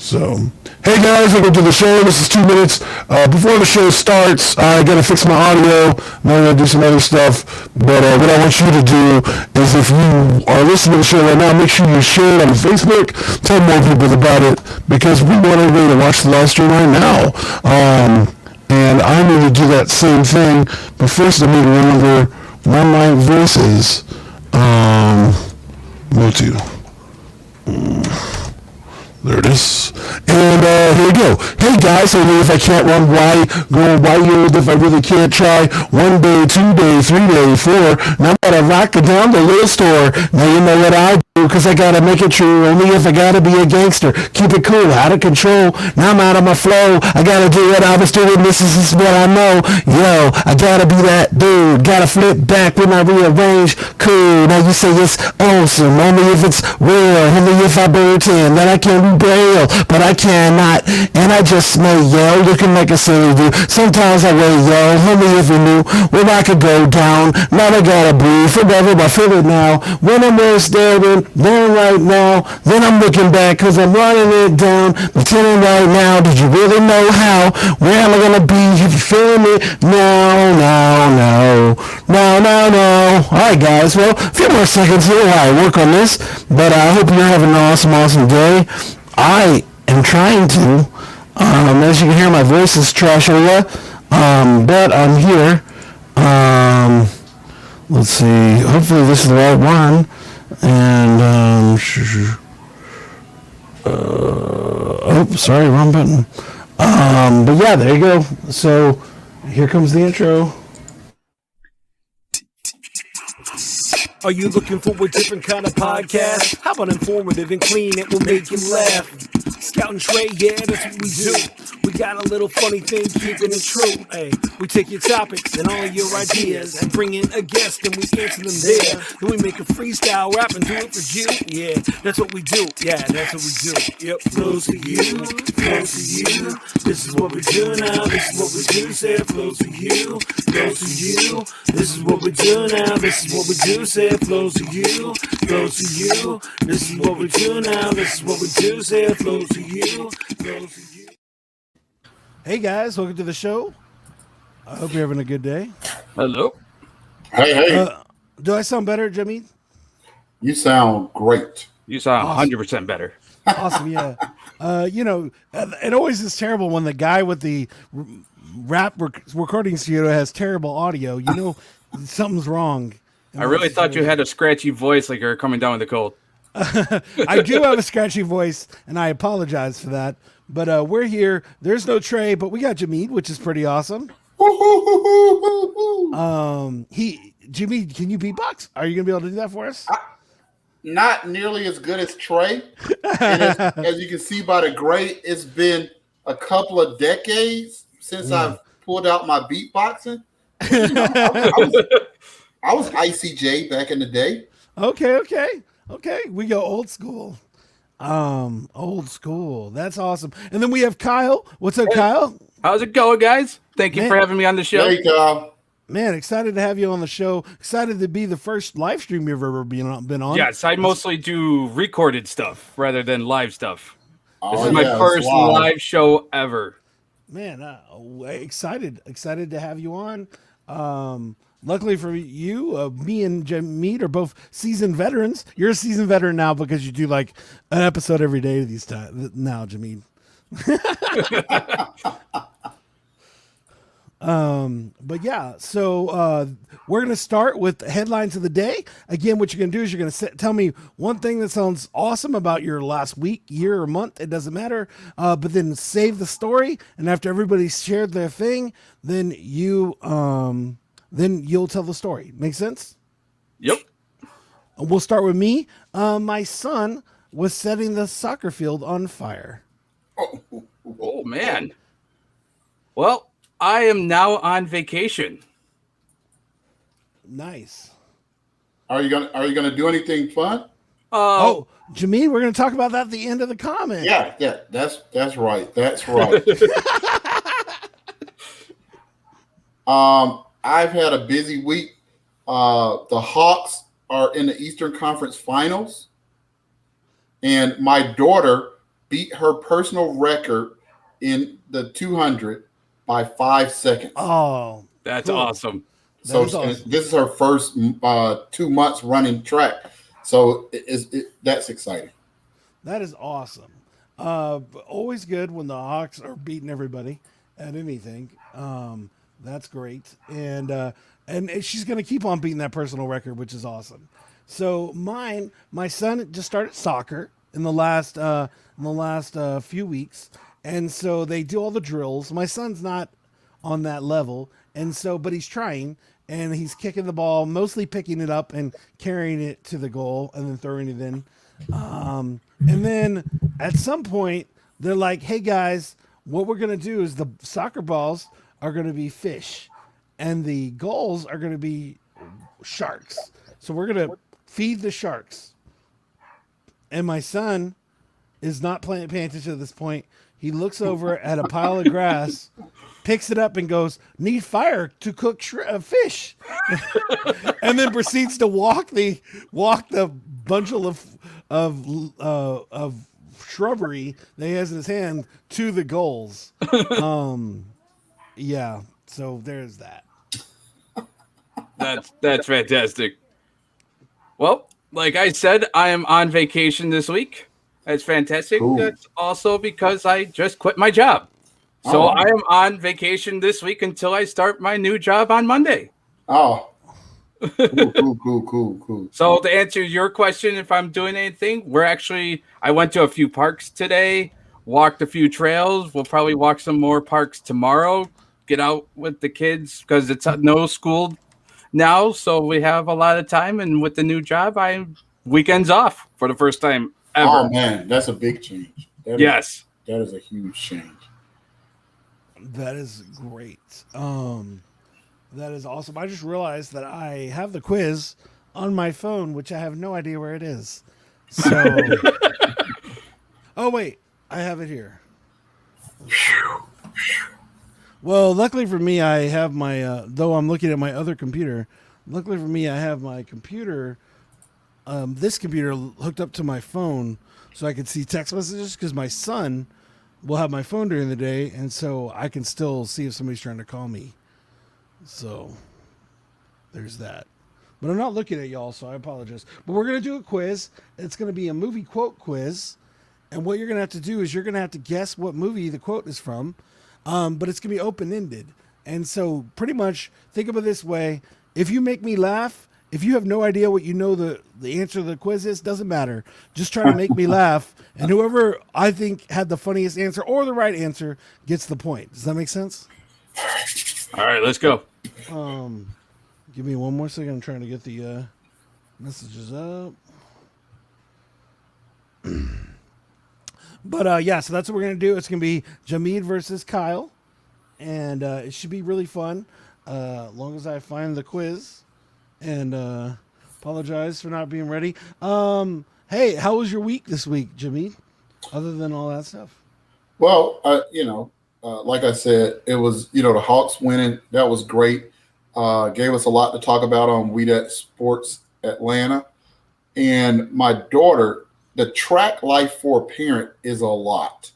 So, hey guys, welcome to the show. This is 2 minutes. Before the show starts, I gotta fix my audio. Then I'm gonna do some other stuff. But what I want you to do is, if you are listening to the show right now, make sure you share it on Facebook. Tell more people about it because we want everybody to watch the live stream right now. And I'm going to do that same thing. But first, I'm going to remember one of my voices. Motu. There it is. And here we go. Hey guys, I mean, if I can't run, why go why yield if I really can't try? 1 day, 2 day, 3 day, 4. Now I gotta rock it down the little store. Now you know what I do, cause I gotta make it true. Only if I gotta be a gangster. Keep it cool, out of control. Now I'm out of my flow. I gotta do what I was doing. This is what I know. Yo, I gotta be that dude. Gotta flip back when I rearrange. Cool. Now you say it's awesome. Only if it's real. Only if I pretend that I can be braille, but I cannot, and I just may yell, looking like a silly dude. Sometimes I will yell, only if you knew when I could go down. Now I gotta breathe forever, but I feel it now. When I'm there staring, there right now, then I'm looking back, cause I'm running it down, pretending right now. Did you really know how? Where am I gonna be? If you feel me? No, no, no, no, no, no. Alright guys, well, a few more seconds here while I work on this, but I hope you're having an awesome day. I am trying to. As you can hear, my voice is trash, but I'm here. Let's see. Hopefully, this is the right one. And oh, sorry, wrong button. But yeah, there you go. So here comes the intro. Are you looking for a different kind of podcast? How about informative and clean? It will make you laugh. Scout and Trey, yeah, that's what we do. We got a little funny thing, keeping it true. Hey, we take your topics and all your ideas and bring in a guest and we answer them there. Then we make a freestyle rap and do it for you. Yeah, that's what we do. Yeah, that's what we do. Yep, flows for you, flows for you. This is what we do now. This is what we do. Say flows for you, flows for you. This is what we do now. This is what we do. Say flows for you, flows for you. This is what we do now. This is what we do. Say flows for you, flows for you. Hey guys, welcome to the show. I hope you're having a good day. Hello. Hey. Do I sound better, Jimmy? You sound great. You sound 100% better. Awesome, yeah. It always is terrible when the guy with the rap recording studio has terrible audio. You know, something's wrong. I really thought you had a scratchy voice like you're coming down with a cold. I do have a scratchy voice, and I apologize for that. But we're here. There's no Trey, but we got Jameed, which is pretty awesome. Jameed, can you beatbox? Are you gonna be able to do that for us? Not nearly as good as Trey. And as you can see by the grade, it's been a couple of decades since I've pulled out my beatboxing. You know, I was ICJ back in the day. Okay. We go old school. Old school. That's awesome. And then we have Kyle. What's up, Kyle? How's it going, guys? Thank you for having me on the show. Hey, Kyle. Man, excited to have you on the show. Excited to be the first live stream you've ever been on. Yes, I mostly do recorded stuff rather than live stuff. This Oh, is my yeah, first wow. live show ever. Man, excited to have you on. Luckily for you, me and Jameed are both seasoned veterans. You're a seasoned veteran now because you do like an episode every day these times now, Jameed. But yeah, so we're gonna start with the headlines of the day. Again, what you're gonna do is you're gonna tell me one thing that sounds awesome about your last week, year, or month. It doesn't matter. But then save the story, and after everybody's shared their thing, then you'll tell the story. Make sense? Yep. We'll start with me. My son was setting the soccer field on fire. Oh man. Well, I am now on vacation. Nice. Are you gonna do anything fun? Jameed, we're gonna talk about that at the end of the comment. Yeah, that's right. That's right. I've had a busy week. The Hawks are in the Eastern Conference Finals, and my daughter beat her personal record in the 200 by 5 seconds. Oh, That's cool. awesome. That is awesome. This is her first 2 months running track. So that's exciting. That is awesome. Always good when the Hawks are beating everybody at anything. That's great, and she's going to keep on beating that personal record, which is awesome. So my son just started soccer in the last few weeks, and so they do all the drills. My son's not on that level, and so but he's trying. And he's kicking the ball, mostly picking it up and carrying it to the goal and then throwing it in. And then at some point, they're like, hey, guys, what we're going to do is the soccer balls are going to be fish and the goals are going to be sharks. So we're going to feed the sharks. And my son is not paying attention at this point. He looks over at a pile of grass, picks it up and goes, need fire to cook fish. And then proceeds to walk the bundle of shrubbery that he has in his hand to the goals. Yeah, so there's that. That's fantastic. Well, like I said, I am on vacation this week. That's fantastic. Cool. That's also because I just quit my job. So I am on vacation this week until I start my new job on Monday. Oh, cool. So to answer your question, if I'm doing anything, I went to a few parks today, walked a few trails. We'll probably walk some more parks tomorrow, get out with the kids because it's no school now. So we have a lot of time. And with the new job, weekends off for the first time ever. Oh, man, that's a big change. Yes. That is a huge change. That is great. That is awesome. I just realized that I have the quiz on my phone, which I have no idea where it is. So, oh wait, I have it here. Well, luckily for me, I have my. Though I'm looking at my other computer. Luckily for me, I have my computer. This computer hooked up to my phone, so I can see text messages because my son will have my phone during the day, and so I can still see if somebody's trying to call me. So there's that. But I'm not looking at y'all, so I apologize. But we're going to do a quiz. It's going to be a movie quote quiz. And what you're going to have to do is you're going to have to guess what movie the quote is from. But it's going to be open-ended. And so pretty much think of it this way. If you make me laugh, if you have no idea what you know the answer to the quiz is, doesn't matter. Just try to make me laugh. And whoever I think had the funniest answer or the right answer gets the point. Does that make sense? All right, let's go. Give me one more second. I'm trying to get the messages up. But yeah, so that's what we're going to do. It's going to be Jameed versus Kyle. And it should be really fun. As long as I find the quiz. And apologize for not being ready. Hey, how was your week this week, Jameed? Other than all that stuff. Well, like I said, it was, the Hawks winning. That was great. Gave us a lot to talk about on We That Sports Atlanta. And my daughter, the track life for a parent is a lot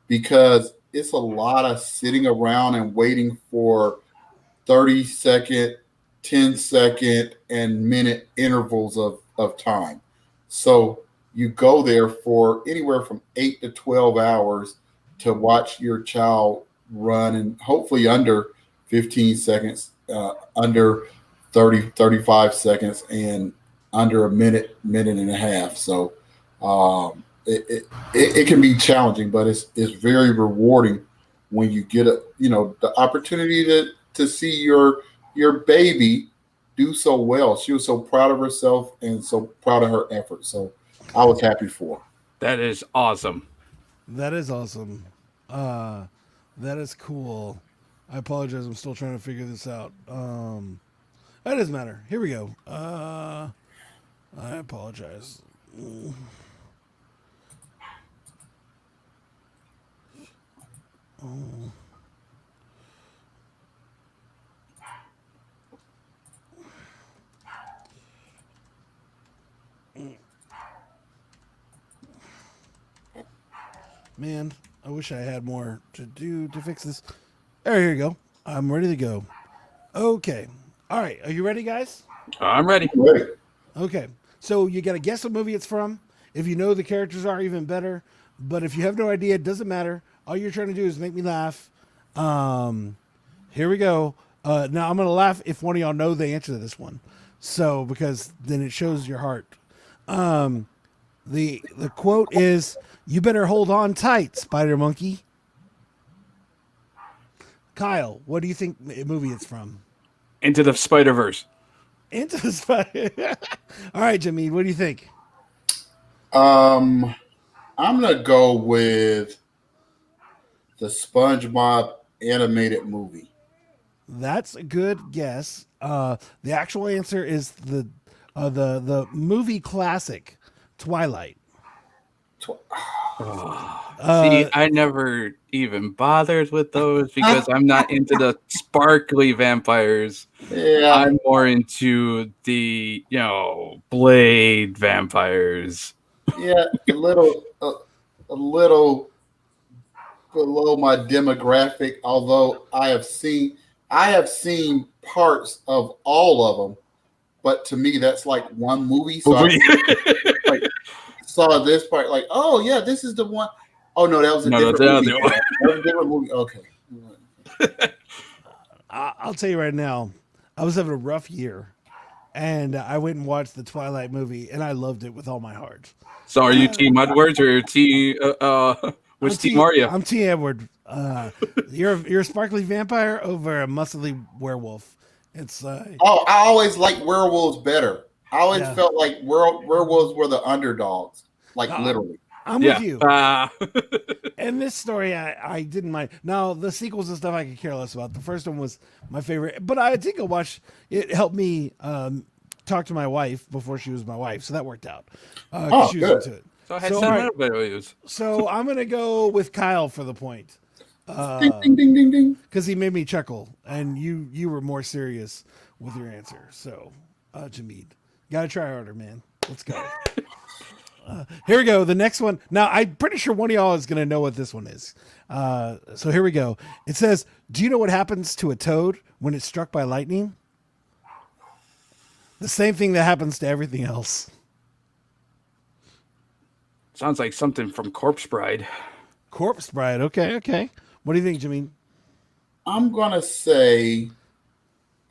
because it's a lot of sitting around and waiting for 30-second, 10-second, and minute intervals of time. So you go there for anywhere from 8 to 12 hours to watch your child run, and hopefully under 15 seconds, under 30, 35 seconds, and under a minute and a half. So it can be challenging, but it's very rewarding when you get the opportunity to see your baby do so well. She was so proud of herself and so proud of her effort. So I was happy for her. That is awesome. That is awesome. That is cool. I apologize. I'm still trying to figure this out. That doesn't matter. Here we go. I apologize. Oh. Man, I wish I had more to do to fix this. There you go. I'm ready to go. Okay. All right. Are you ready, guys? I'm ready. Ready. Okay. So you got to guess what movie it's from. If you know the characters are, even better. But if you have no idea, it doesn't matter. All you're trying to do is make me laugh. Here we go. Now I'm going to laugh if one of y'all know the answer to this one. So because then it shows your heart. The quote is, "You better hold on tight, Spider Monkey." Kyle, what do you think movie it's from? Into the Spider-Verse. Into the Spider. All right, Jameen, what do you think? I'm gonna go with the SpongeBob animated movie. That's a good guess. The actual answer is the movie classic Twilight. See, I never even bothered with those because I'm not into the sparkly vampires. Yeah, I'm more into the, blade vampires. yeah, a little below my demographic. Although I have seen parts of all of them, but to me that's like one movie. So I saw this part, like, oh yeah, this is the one. Oh no, that was a different movie. That was a different movie. Okay. I'll tell you right now, I was having a rough year, and I went and watched the Twilight movie, and I loved it with all my heart. So are you Team Edwards or Team which team are you? I'm Team Edward. You're a sparkly vampire over a muscly werewolf. It's I always liked werewolves better. I always felt like werewolves were the underdogs, like literally. I'm with you. And this story, I didn't mind. Now, the sequels and stuff I could care less about. The first one was my favorite, but I did go watch. It helped me talk to my wife before she was my wife, so that worked out. She was into it. So I had sentimental values. So I'm going to go with Kyle for the point. Ding, ding, ding, ding, ding. Because he made me chuckle, and you were more serious with your answer. So, Jameed, gotta try harder, man. Let's go. Here we go. The next one. Now, I'm pretty sure one of y'all is going to know what this one is. So here we go. It says, "Do you know what happens to a toad when it's struck by lightning?" The same thing that happens to everything else. Sounds like something from Corpse Bride. Corpse Bride. Okay. What do you think, Jameen? I'm gonna say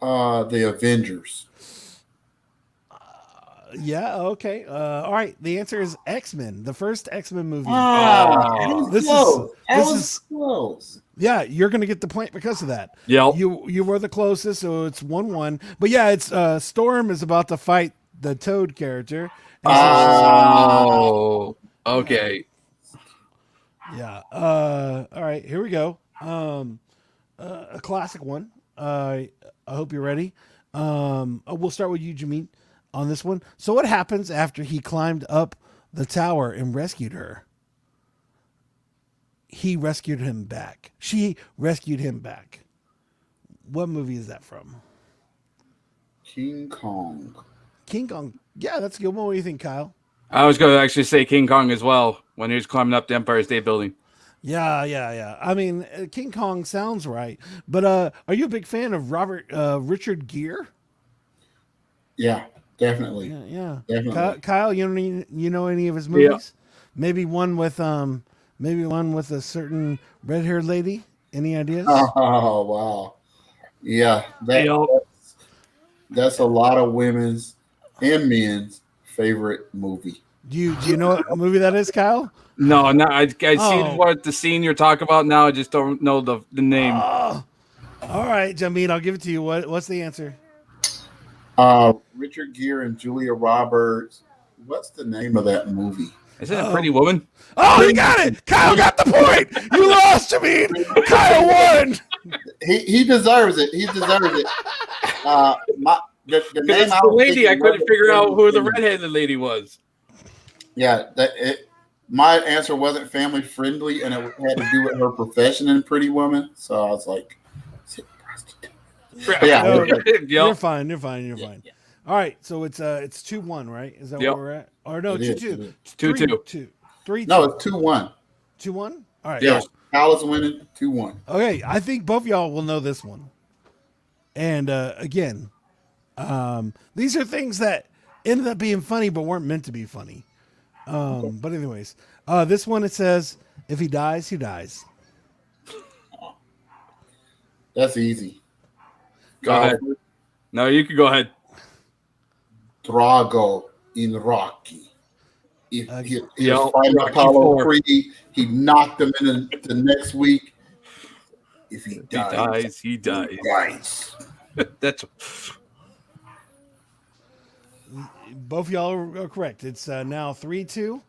the Avengers. Yeah, okay. All right. The answer is X-Men, the first X-Men movie. This is close. Yeah, you're going to get the point because of that. Yep. You were the closest, so it's 1-1. But yeah, it's Storm is about to fight the Toad character. Oh, okay. Yeah. All right, here we go. A classic one. I hope you're ready. We'll start with you, Jameen, on this one. So what happens after he climbed up the tower and rescued her? He rescued him back. She rescued him back. What movie is that from? King Kong. King Kong. Yeah, that's a good one. What do you think, Kyle? I was going to actually say King Kong as well when he was climbing up the Empire State Building. Yeah. I mean, King Kong sounds right. But are you a big fan of Richard Gere? Yeah, definitely. Yeah. Definitely. Kyle, you know any of his movies? Yeah. Maybe one with a certain red-haired lady. Any ideas? Oh wow. Yeah, that's a lot of women's and men's favorite movie. Do you know what movie that is, Kyle? No, I see what the scene you're talking about now. I just don't know the name. All right, Jameen, I'll give it to you. What's the answer? Richard Gere and Julia Roberts. What's the name of that movie? Is it a Pretty Woman? Oh, you got it! Kyle got the point! You lost, Jameen! Kyle won! He deserves it. He deserves it. The name the lady, I couldn't figure out who the redheaded lady was. Yeah, my answer wasn't family friendly, and it had to do with her profession in Pretty Woman. So I was like, is it prostitute? Yeah, no, you're fine. Yeah. All right, so it's 2-1, right? Is that where we're at? Or no, 2-2. 2-2. 3-2. No, it's 2-1. 2-1. All right. Yes, Kyle is winning 2-1. Okay, I think both y'all will know this one. And again, these are things that ended up being funny but weren't meant to be funny. But anyways, this one it says, if he dies, he dies. That's easy. Go ahead. No, you can go ahead. Drago in Rocky. He was fighting Rocky Apollo 4. Creed. He knocked him in the next week. If he dies, He dies. dies. That's Both y'all are correct. It's now 3-2.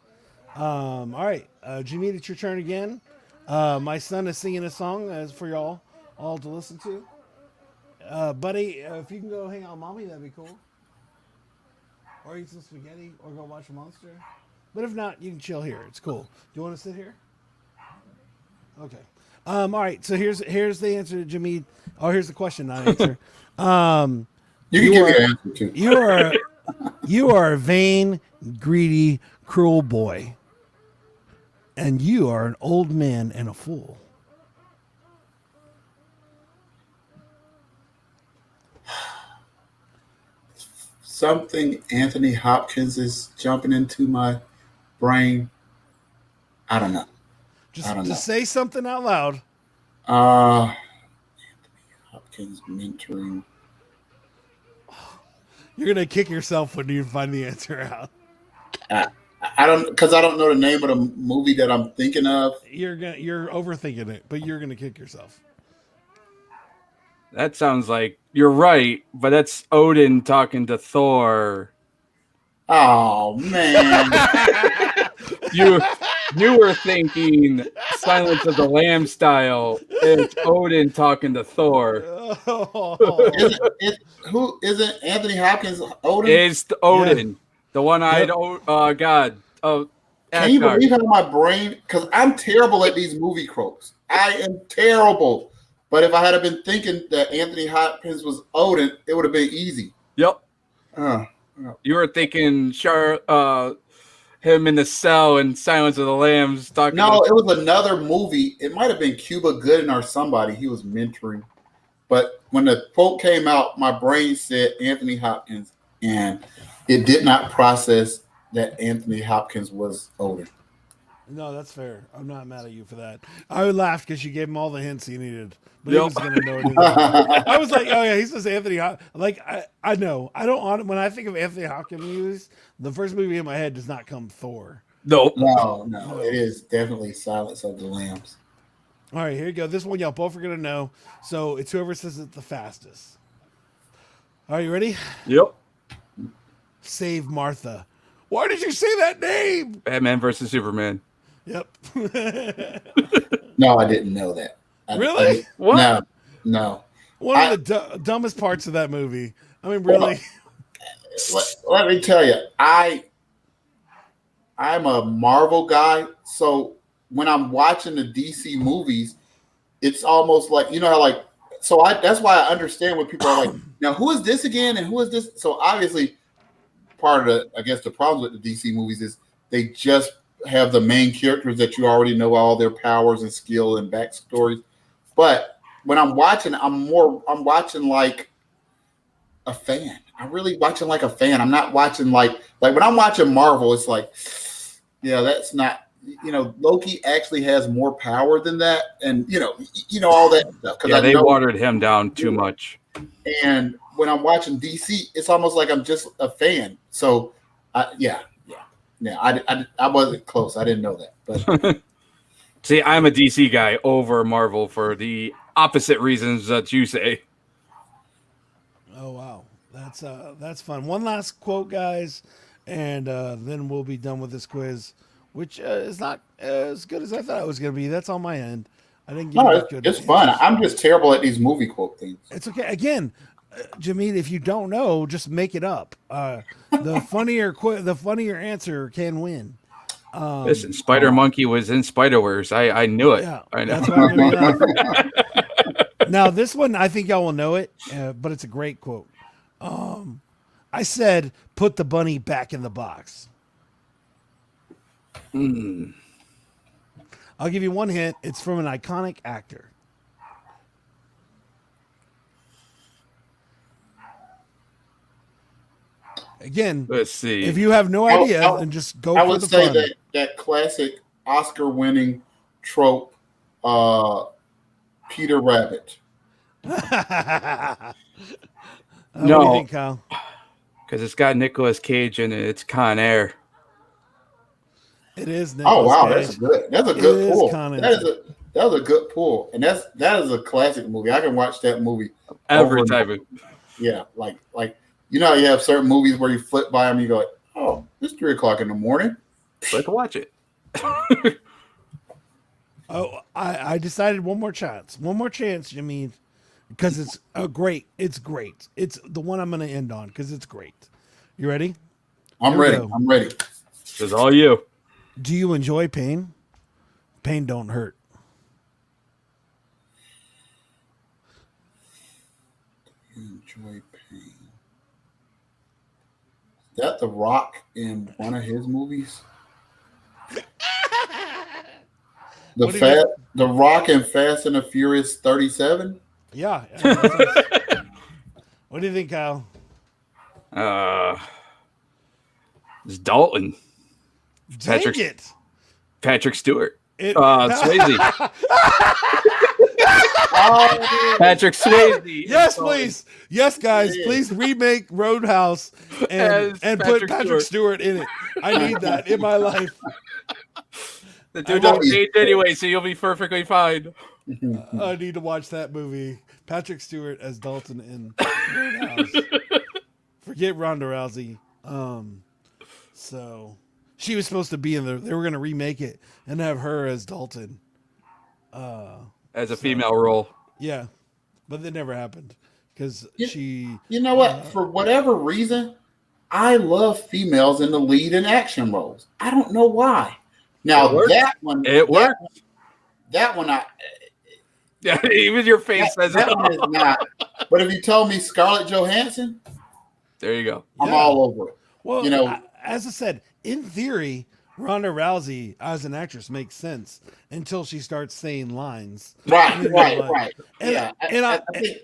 All right, Jimmy, it's your turn again. My son is singing a song as for y'all all to listen to. Buddy, if you can go hang out with mommy, that'd be cool. Or eat some spaghetti, or go watch a monster. But if not, you can chill here. It's cool. Do you want to sit here? Okay. All right. So here's the answer to Jimmy. Oh, here's the question, not answer. You can give me an answer too. You are a vain, greedy, cruel boy. And you are an old man and a fool. Something Anthony Hopkins is jumping into my brain. I don't know. Just say something out loud. Anthony Hopkins mentoring. You're gonna kick yourself when you find the answer out. I don't know the name of the movie that I'm thinking of. You're overthinking it, but you're gonna kick yourself. That sounds like you're right, but that's Odin talking to Thor. Oh man. You were thinking Silence of the Lamb style. It's Odin talking to Thor. Isn't Anthony Hopkins Odin? It's Odin, the one-eyed. God. Oh, can you believe how my brain? Because I'm terrible at these movie quotes. I am terrible. But if I had been thinking that Anthony Hopkins was Odin, it would have been easy. Yep. You were thinking him in the cell in Silence of the Lambs talking. No, it was another movie. It might have been Cuba Gooding or somebody he was mentoring. But when the quote came out, my brain said Anthony Hopkins, and it did not process that Anthony Hopkins was Odin. No, that's fair. I'm not mad at you for that. I laughed because you gave him all the hints he needed, but he was going to know it. I was like, oh yeah, he says Anthony Hopkins. Like I know. I don't. When I think of Anthony Hopkins movies, the first movie in my head does not come Thor. No. It is definitely Silence of the Lambs. All right, here you go. This one y'all both are going to know. So it's whoever says it the fastest. Are you ready? Yep. Save Martha. Why did you say that name? Batman versus Superman. Yep. No, I didn't know that. Really? What? No. One of the dumbest parts of that movie. I mean, really. Let me tell you, I'm a Marvel guy, so when I'm watching the DC movies, it's almost like that's why I understand when people are like, now who is this again and who is this? So obviously, part of the problems with the DC movies is they just have the main characters that you already know all their powers and skill and backstories. But when I'm watching, I'm watching like a fan. I'm really watching like a fan. I'm not watching like when I'm watching Marvel, it's like, yeah, that's not, Loki actually has more power than that. And, all that stuff. Yeah, they watered him down too much. And when I'm watching DC, it's almost like I'm just a fan. So, I wasn't close. I didn't know that. But see, I'm a DC guy over Marvel for the opposite reasons that you say. Oh wow, that's fun. One last quote, guys, and then we'll be done with this quiz, which is not as good as I thought it was going to be. That's on my end. I didn't get no, good. It's fun. I'm just terrible at these movie quote things. It's okay. Again, Jimmy, if you don't know, just make it up. The funnier answer can win. Listen, Spider Monkey was in Spider-Verse. I knew it. Yeah, I know. that's why I'm gonna Now, this one, I think y'all will know it, but it's a great quote. I said, put the bunny back in the box. I'll give you one hint. It's from an iconic actor. Again, Let's see. if you have no idea, then just go I for would the say fun. that classic Oscar-winning trope, Peter Rabbit. What do you No, think, Kyle? because it's got Nicolas Cage in it. It's Con Air. It is Nicolas Oh wow, Cage. that's good. That's a It good is pull. Con That Air. is a good pull, and that is a classic movie. I can watch that movie Every over and time. Yeah, like you know, you have certain movies where you flip by them, and you go, like, "Oh, it's 3:00 in the morning." Let's watch it. Oh, I decided one more chance. One more chance, Jimmy, because it's great. It's great. It's the one I'm going to end on because it's great. You ready? I'm Here we ready. go. I'm ready. This is all you. Do you enjoy pain? Pain don't hurt. Enjoy pain. Is that The Rock in one of his movies? What do you The Rock in Fast and the Furious 37. Yeah. What do you think, Kyle? It's Dalton. Dang Patrick- it. Patrick Stewart. It- Swayze. Patrick Swayze. Yes, please. Yes, guys. Please remake Roadhouse and As put Patrick Patrick Stewart in it. I need that in my life. The dude don't age anyway, so you'll be perfectly fine. I need to watch that movie. Patrick Stewart as Dalton in Roadhouse. Forget Ronda Rousey. So she was supposed to be in there. They were going to remake it and have her as Dalton. As a female role. Yeah, but that never happened because she. You know what? For whatever reason, I love females in the lead and action roles. I don't know why. Now that one, That one, Yeah, even your face says that it. one is not. But if you told me Scarlett Johansson, There you go. I'm all over it. Well, You know, as I said, in theory, Ronda Rousey as an actress makes sense until she starts saying lines. Right. And, Yeah, I think,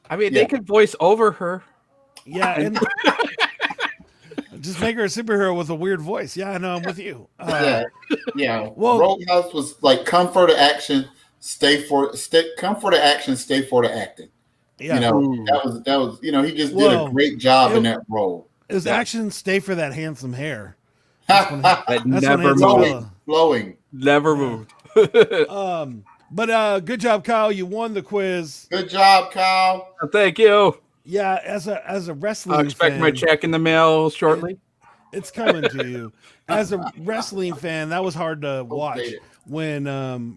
I mean, they could voice over her. yeah, and just make her a superhero with a weird voice. Yeah, I know. I'm with you. yeah. Well- Roadhouse was like come for the action, come for the action, stay for the acting. Yeah, You know, that was you know, he just did Well, a great job in that role. it was action. Stay for that handsome hair. That That's never when moved. Handsome Flowing. Never moved. But good job, Kyle. You won the quiz. Good job, Kyle. Thank you. Yeah, as a wrestling I'll expect fan, my check in the mail shortly. it's coming to you. As a wrestling fan, that was hard to watch Update it. when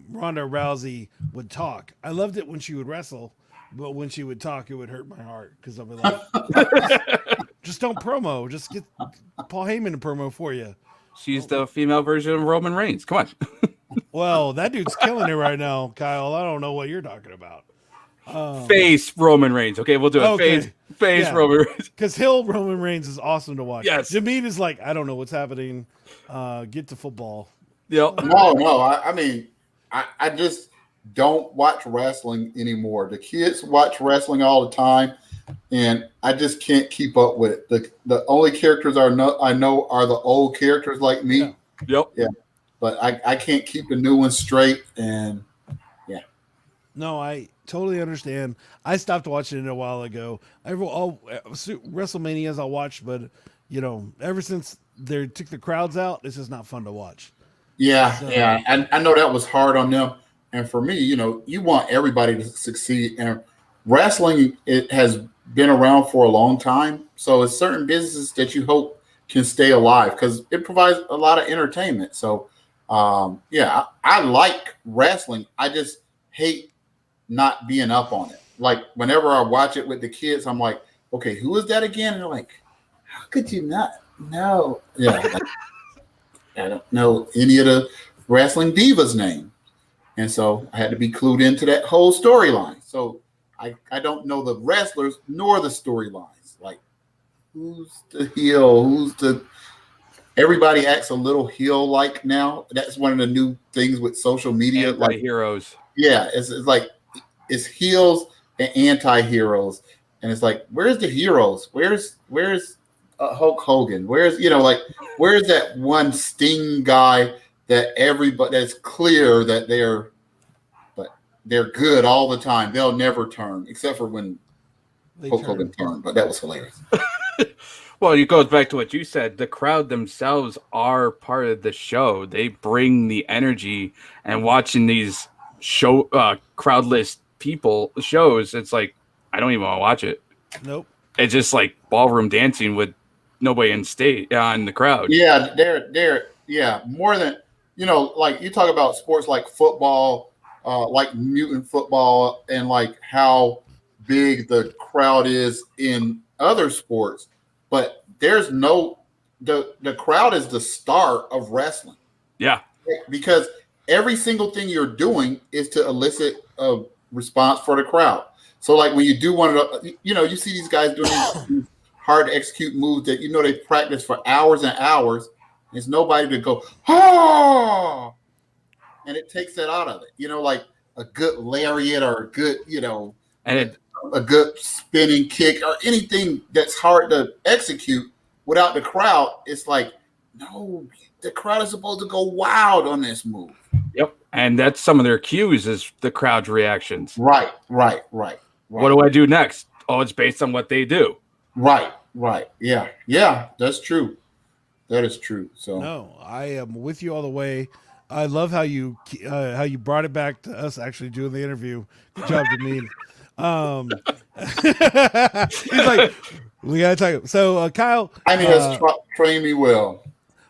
Ronda Rousey would talk. I loved it when she would wrestle, but when she would talk, it would hurt my heart because I'll be like, just don't promo. Just get Paul Heyman to promo for you. She's the female version of Roman Reigns. Come on. Well, that dude's killing it right now, Kyle. I don't know what you're talking about. Face Roman Reigns. Okay, we'll do it. Okay. Face Yeah. Roman Reigns. Because Hill Roman Reigns is awesome to watch. Yes. Jameed is like, I don't know what's happening. Get to football. Yep. No. I mean, I just don't watch wrestling anymore. The kids watch wrestling all the time, and I just can't keep up with it. The only characters I know are the old characters like me. Yeah. Yep. But I can't keep the new ones straight. And No, I totally understand. I stopped watching it a while ago. WrestleManias I watched, but ever since they took the crowds out, it's just not fun to watch. I know that was hard on them. And for me, you want everybody to succeed. And wrestling, it has been around for a long time. So it's certain businesses that you hope can stay alive because it provides a lot of entertainment. So, I like wrestling. I just hate not being up on it. Like whenever I watch it with the kids, I'm like, okay, who is that again? And they're like, how could you not know? Yeah, I don't know any of the wrestling divas' name. And so I had to be clued into that whole storyline. So I don't know the wrestlers nor the storylines. Like who's the heel, who's the everybody acts a little heel-like now. That's one of the new things with social media. Like, Heroes. yeah, it's like it's heels and anti-heroes, and it's like, where's the heroes? Where's Hulk Hogan? Where's like where's that one Sting guy that everybody that's clear that they're good all the time. They'll never turn, except for when Hulk Hogan turned. But that was hilarious. Well, it goes back to what you said. The crowd themselves are part of the show. They bring the energy, and watching these crowdless people shows, it's like I don't even want to watch it. Nope. It's just like ballroom dancing with nobody in the crowd. Yeah, they're more than like you talk about sports like football, like mutant football, and like how big the crowd is in other sports. But there's the crowd is the star of wrestling. Yeah. Because every single thing you're doing is to elicit a response for the crowd. So like when you do one of the, you see these guys doing these hard to execute moves that they practice for hours and hours. There's nobody to go, ah, and it takes that out of it. Like a good lariat or a good, a good spinning kick or anything that's hard to execute without the crowd. It's like, no, the crowd is supposed to go wild on this move. Yep. And that's some of their cues is the crowd's reactions. Right. What do I do next? Oh, it's based on what they do. Right. Yeah, that's true. That is true. So no, I am with you all the way. I love how you brought it back to us actually doing the interview. Good job, Jameen. He's like, we gotta talk. So Kyle, has trained me well.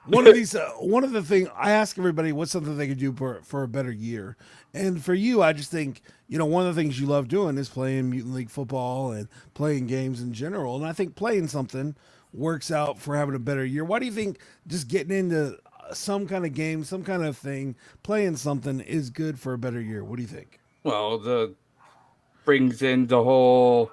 One of the things I ask everybody, what's something they could do for a better year? And for you, I just think, one of the things you love doing is playing Mutant League football and playing games in general. And I think playing something works out for having a better year. Why do you think just getting into some kind of game, some kind of thing, playing something is good for a better year? What do you think? Well, brings in the whole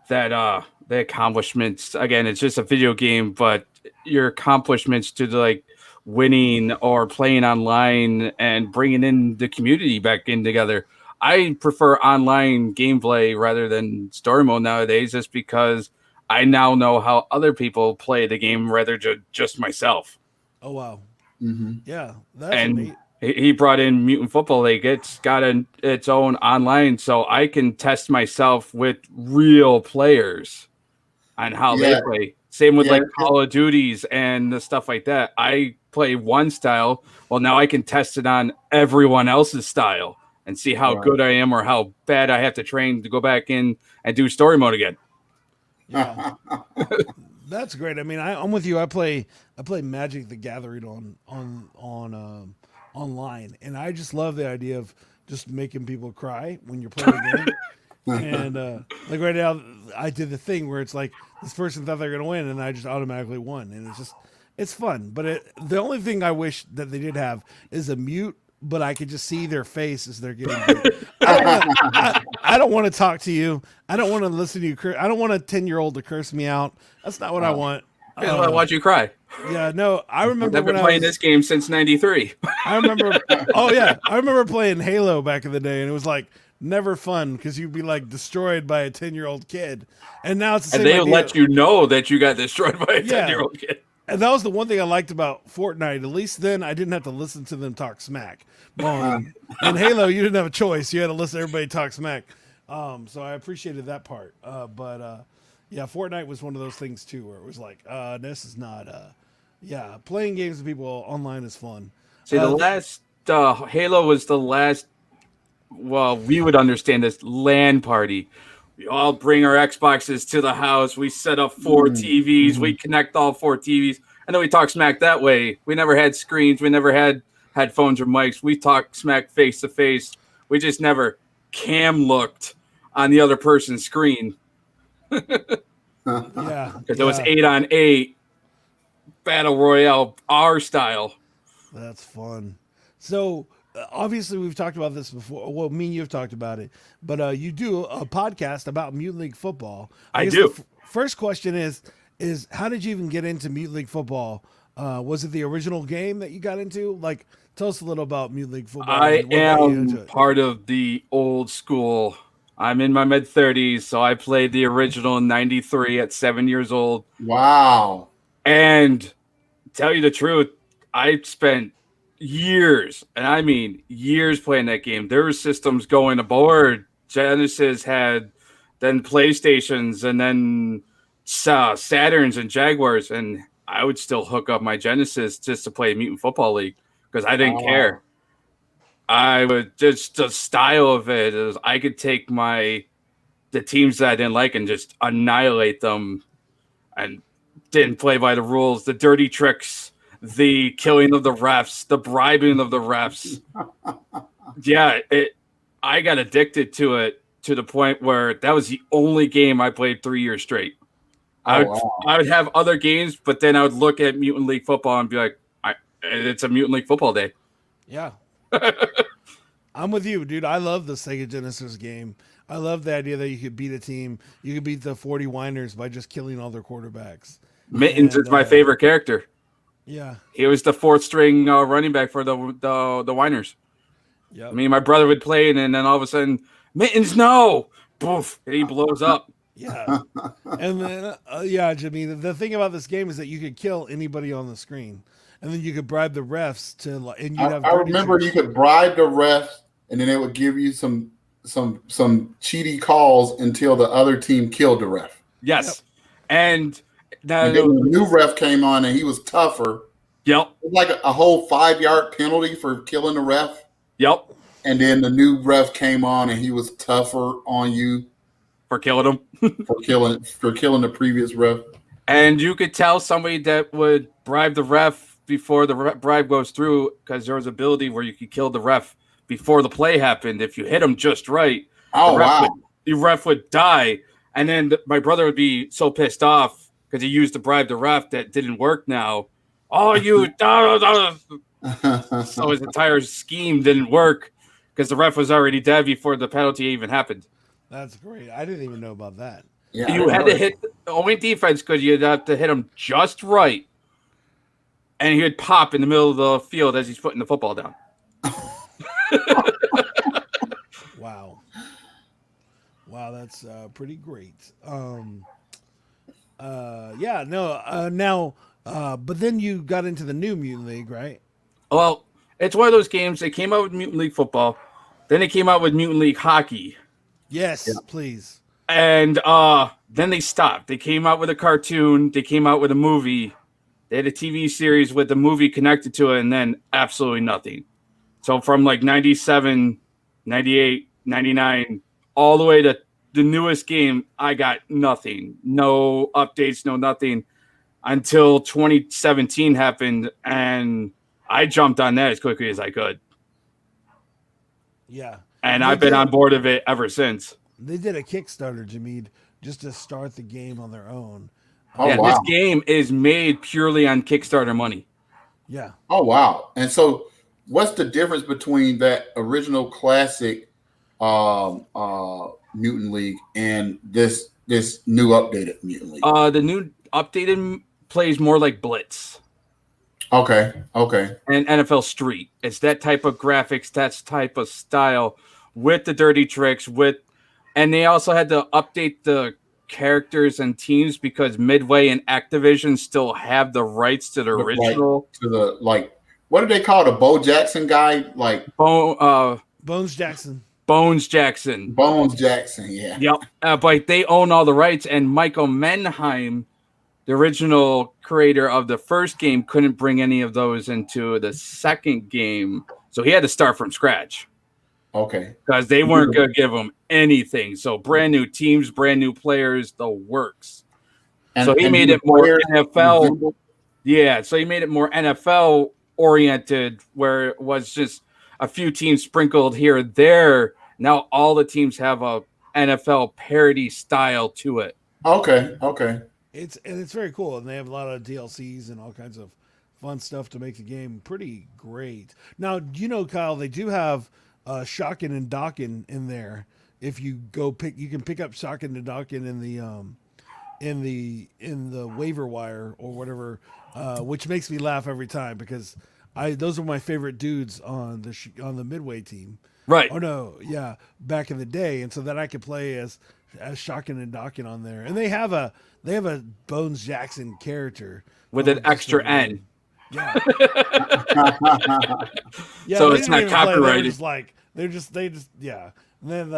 the accomplishments. Again, it's just a video game, but your accomplishments to like winning or playing online and bringing in the community back in together. I prefer online gameplay rather than story mode nowadays, just because I now know how other people play the game rather than just myself. Oh wow! Mm-hmm. Yeah, that's neat. He brought in Mutant Football League. It's got its own online, so I can test myself with real players on how they play. Same with like Call of Duties and the stuff like that. I play one style. Well, now I can test it on everyone else's style and see how good I am or how bad I have to train to go back in and do story mode again. Yeah. That's great. I mean, I'm with you. I play Magic the Gathering on online, and I just love the idea of just making people cry when you're playing a game. And like right now, I did the thing where it's like this person thought they were gonna win, and I just automatically won, and it's fun. But the only thing I wish that they did have is a mute, but I could just see their face as they're getting beat. I don't want to talk to you. I don't want to listen to you. I don't want a 10-year-old to curse me out. That's not what I want. I want to watch you cry. Yeah, no, I remember I've been playing this game since '93. I remember. Oh yeah, I remember playing Halo back in the day, and it was like never fun because you'd be like destroyed by a 10-year-old kid. And now it's the same and they idea. let you know that you got destroyed by a 10-year-old kid. And that was the one thing I liked about Fortnite. At least then I didn't have to listen to them talk smack. In Halo, you didn't have a choice. You had to listen to everybody talk smack. So I appreciated that part. Yeah, Fortnite was one of those things too, where it was like, this is not. Yeah, playing games with people online is fun. See, the last Halo was the last. Well, we would understand this LAN party. We all bring our Xboxes to the house. We set up 4 TVs. Mm-hmm. We connect all 4 TVs. And then we talk smack that way. We never had screens. We never had headphones or mics. We talk smack face to face. We just never cam looked on the other person's screen. Yeah. Because it was 8-on-8 Battle Royale, our style. That's fun. So, obviously, we've talked about this before. Well, me and you have talked about it, but you do a podcast about Mutant League football. I do. First question is how did you even get into Mutant League football? Was it the original game that you got into? Like, tell us a little about Mutant League Football. I and what got you into am it. part of the old school. I'm in my mid 30s, so I played the original in '93 at 7 years old. Wow. And tell you the truth, I spent years, and I mean years, playing that game. There were systems going aboard. Genesis had then PlayStations, and then Saturns and Jaguars, and I would still hook up my Genesis just to play Mutant Football League because I didn't care. I would just the style of it is I could take the teams that I didn't like and just annihilate them, and didn't play by the rules, the dirty tricks, the killing of the refs, the bribing of the refs. Yeah, I got addicted to it to the point where that was the only game I played 3 years straight. I would have other games, but then I would look at Mutant League Football and be like, it's a Mutant League Football day. Yeah. I'm with you, dude. I love the Sega Genesis game. I love the idea that you could beat a team. You could beat the 40 Whiners by just killing all their quarterbacks. Mittens is my favorite character. Yeah. He was the fourth string running back for the Whiners. Yeah. I mean, my brother would play, and then all of a sudden, Mittens, no! Poof! And he blows up. Yeah. And then, yeah, Jimmy, the thing about this game is that you could kill anybody on the screen. And then you could bribe the refs to, and you'd have. I remember you could bribe the refs, and then it would give you some cheaty calls until the other team killed the ref. Yes. Yep. And then the new ref came on, and he was tougher. Yep. It was like a whole 5-yard penalty for killing the ref. Yep. And then the new ref came on, and he was tougher on you for killing him. for killing the previous ref. And you could tell somebody that would bribe the ref before the bribe goes through, because there was ability where you could kill the ref before the play happened. If you hit him just right, the ref would die. And then my brother would be so pissed off because he used to bribe the ref that didn't work now. Oh, you so his entire scheme didn't work because the ref was already dead before the penalty even happened. That's great. I didn't even know about that. Yeah, you had to hit the only defense because you'd have to hit him just right, and he would pop in the middle of the field as he's putting the football down. Wow, that's pretty great. But then you got into the new Mutant League, right? Well, it's one of those games. They came out with Mutant League Football, then they came out with Mutant League Hockey. Yes, please. And then they stopped. They came out with a cartoon. They came out with a movie. They had a TV series with the movie connected to it, and then absolutely nothing. So from like 97, 98, 99, all the way to the newest game, I got nothing. No updates, no nothing, until 2017 happened, and I jumped on that as quickly as I could. Yeah. And I've been on board of it ever since. They did a Kickstarter, Jameed, just to start the game on their own. This game is made purely on Kickstarter money. Yeah. Oh, wow. And so what's the difference between that original classic Mutant League and this new updated Mutant League? The new updated plays more like Blitz. Okay. And NFL Street. It's that type of graphics, that type of style with the dirty tricks, and they also had to update the characters and teams because Midway and Activision still have the rights to the original. To the, like, what do they call the Bo Jackson guy? Like Bones Jackson. Bones Jackson, yeah. Yep. But they own all the rights, and Michael Menheim, the original creator of the first game, couldn't bring any of those into the second game. So he had to start from scratch. Okay. Because they weren't going to give him anything. So brand new teams, brand new players, the works. So he made it more NFL. Yeah. So he made it more NFL oriented, where it was just a few teams sprinkled here and there. Now all the teams have a NFL parody style to it. Okay. It's very cool, and they have a lot of DLCs and all kinds of fun stuff to make the game pretty great. Now, Kyle, they do have Shockin' and Dockin' in there. If you go you can pick up Shockin' and Dockin' in in the waiver wire or whatever, which makes me laugh every time because those are my favorite dudes on the Midway team. Right. Oh no, yeah, back in the day, and so that I could play as Shocking and Docking on there, and they have a Bones Jackson character With an just extra over N. there. Yeah, So they it's didn't not even play, they were copyrighted. just like they just yeah. And then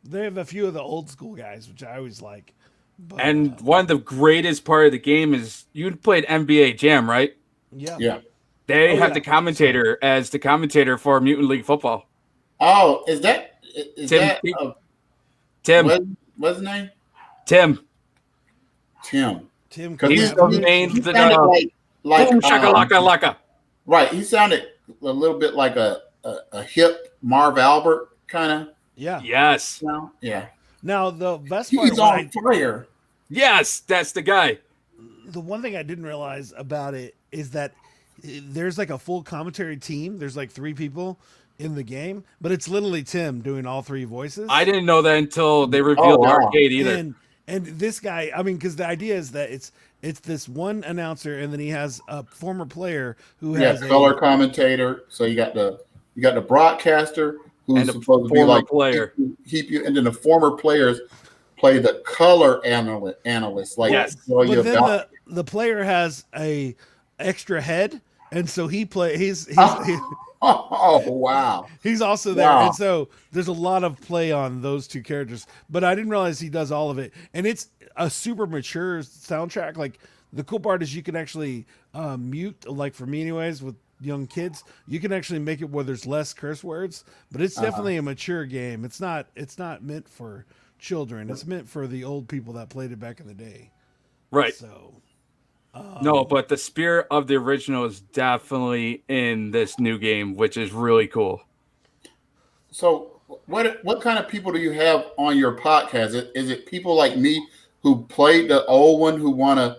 they have a few of the old school guys, which I always like. But, And one of the greatest part of the game is you played NBA Jam, right? yeah, Yeah. They Oh, have yeah. the commentator as the commentator for Mutant League Football. Oh, is that Tim. what's his name? Tim. Tim. Tim. Because He's the main. he sounded like Boom shakalaka laka. right. He sounded a little bit like a hip Marv Albert kind of. Yeah. Yes. Yeah. Now the best part, He's on fire. Yes, that's the guy. the one thing I didn't realize about it is that there's like a full commentary team. There's like 3 people in the game, but it's literally Tim doing all 3 voices. I didn't know that until they revealed the arcade either. And this guy, I mean, because the idea is that it's this one announcer, and then he has a former player who has color commentator. So you got the broadcaster who's And the supposed to be former like player. keep you, and then the former players play the color analyst. Like Yes. tell you But then about the player has a extra head, and so he oh wow. he's also there. Wow. And so there's a lot of play on those 2 characters. But I didn't realize he does all of it. And it's a super mature soundtrack. Like the cool part is you can actually mute, like for me anyways, with young kids, you can actually make it where there's less curse words. But it's definitely a mature game. It's not meant for children. It's meant for the old people that played it back in the day. Right. So No, but the spirit of the original is definitely in this new game, which is really cool. So what kind of people do you have on your podcast? Is it people like me who played the old one who wanna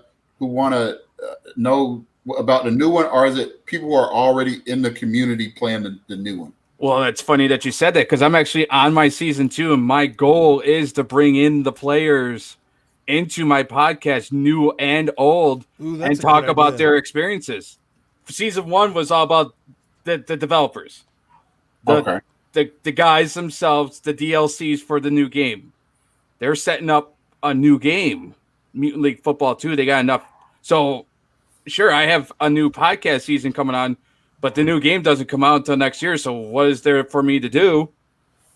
know about the new one, or is it people who are already in the community playing the new one? Well, it's funny that you said that because I'm actually on my season 2, and my goal is to bring in the players into my podcast, new and old, Ooh, and talk about their experiences. Season 1 was all about the developers, the guys themselves, the DLCs for the new game. They're setting up a new game, Mutant League Football 2. They got enough. So, sure, I have a new podcast season coming on, but the new game doesn't come out until next year. So, what is there for me to do?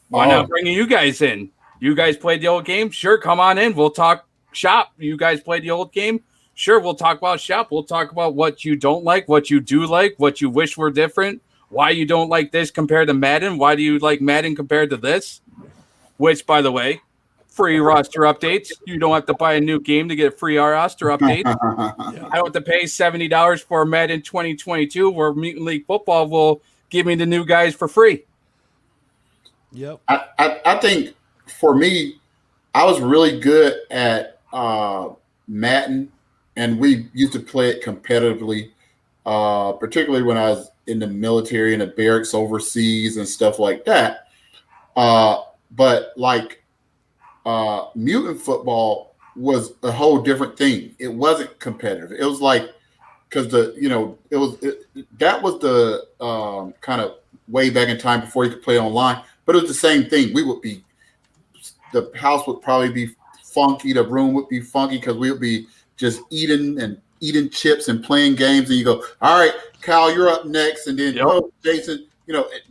Why not bringing you guys in? You guys played the old game? Sure, come on in. We'll talk shop. You guys played the old game? Sure, we'll talk about shop. We'll talk about what you don't like, what you do like, what you wish were different, why you don't like this compared to Madden, why do you like Madden compared to this? Which, by the way, free roster updates. You don't have to buy a new game to get free roster updates. I don't have to pay $70 for Madden 2022, where Mutant League Football will give me the new guys for free. Yep. I think for me, I was really good at Madden, and we used to play it competitively, particularly when I was in the military and the barracks overseas and stuff like that. But like Mutant Football was a whole different thing. It wasn't competitive. It was like, because that was the kind of way back in time before you could play online. But it was the same thing. The house would probably be funky. The room would be funky because we would be just eating chips and playing games. And you go, all right, Kyle, you're up next. And then, Jason,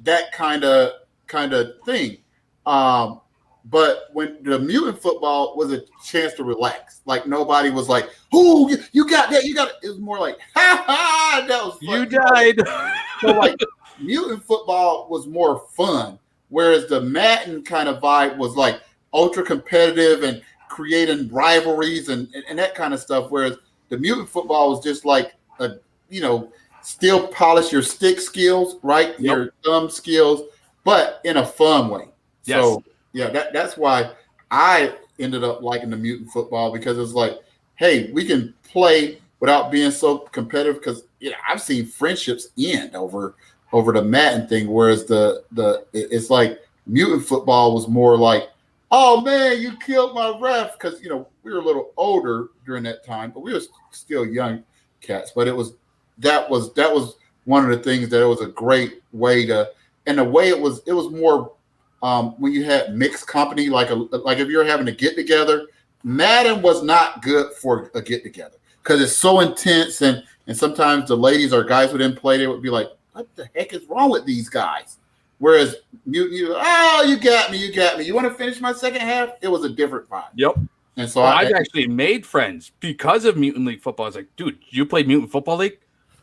that kind of thing. But when the Mutant Football was a chance to relax, like nobody was like, "Ooh, you got that, you got it." It was more like, "Ha ha, that was fun." You died. So like, Mutant Football was more fun, whereas the Madden kind of vibe was like ultra competitive and creating rivalries and that kind of stuff. Whereas the Mutant Football was just like still polish your stick skills, right? Your thumb skills, but in a fun way. Yes. So yeah, that's why I ended up liking the Mutant Football, because it's like, hey, we can play without being so competitive, because I've seen friendships end over the Madden thing, whereas it's like Mutant Football was more like, oh man, you killed my ref, because we were a little older during that time, but we were still young cats. But that was one of the things that it was a great way to, and the way it was more when you had mixed company, like if you're having a get together. Madden was not good for a get together because it's so intense, and sometimes the ladies or guys who didn't play, they would be like, "What the heck is wrong with these guys?" Whereas you got me. You want to finish my second half? It was a different vibe. Yep. And so I've actually made friends because of Mutant League football. I was like, dude, you play Mutant Football League?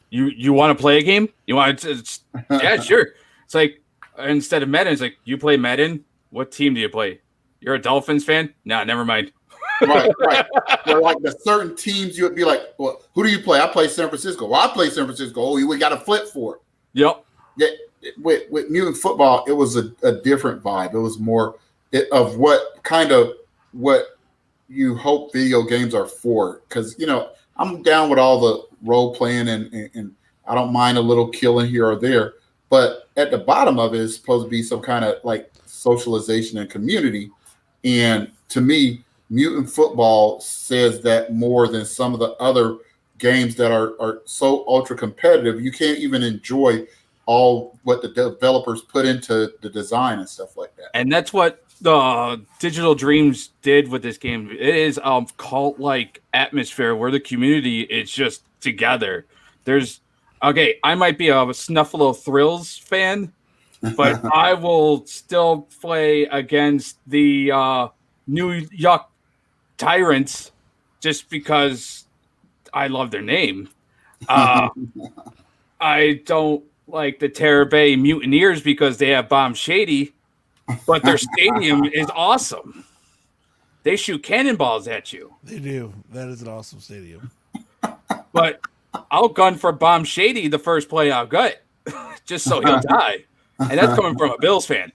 You want to play a game? You want to? Yeah, sure. It's like instead of Madden, it's like, you play Madden. What team do you play? You're a Dolphins fan? Nah, never mind. Right. Where like the certain teams you would be like, well, who do you play? I play San Francisco. Well, I play San Francisco. Oh, we got to flip for it. Yep. Yeah. With Mutant Football, it was a different vibe. It was more of what you hope video games are for. Because I'm down with all the role playing and I don't mind a little killing here or there. But at the bottom of it is supposed to be some kind of like socialization and community. And to me, Mutant Football says that more than some of the other games that are so ultra competitive. You can't even enjoy all what the developers put into the design and stuff like that. And that's what the Digital Dreams did with this game. It is cult-like atmosphere where the community is just together. I might be a Snuffalo Thrills fan, but I will still play against the New York Tyrants just because I love their name. I don't like the Terror Bay Mutineers because they have Bomb Shady, but their stadium is awesome. They shoot cannonballs at you. They do. That is an awesome stadium. But I'll gun for Bomb Shady the first play I'll gut, just so he'll die. And that's coming from a Bills fan.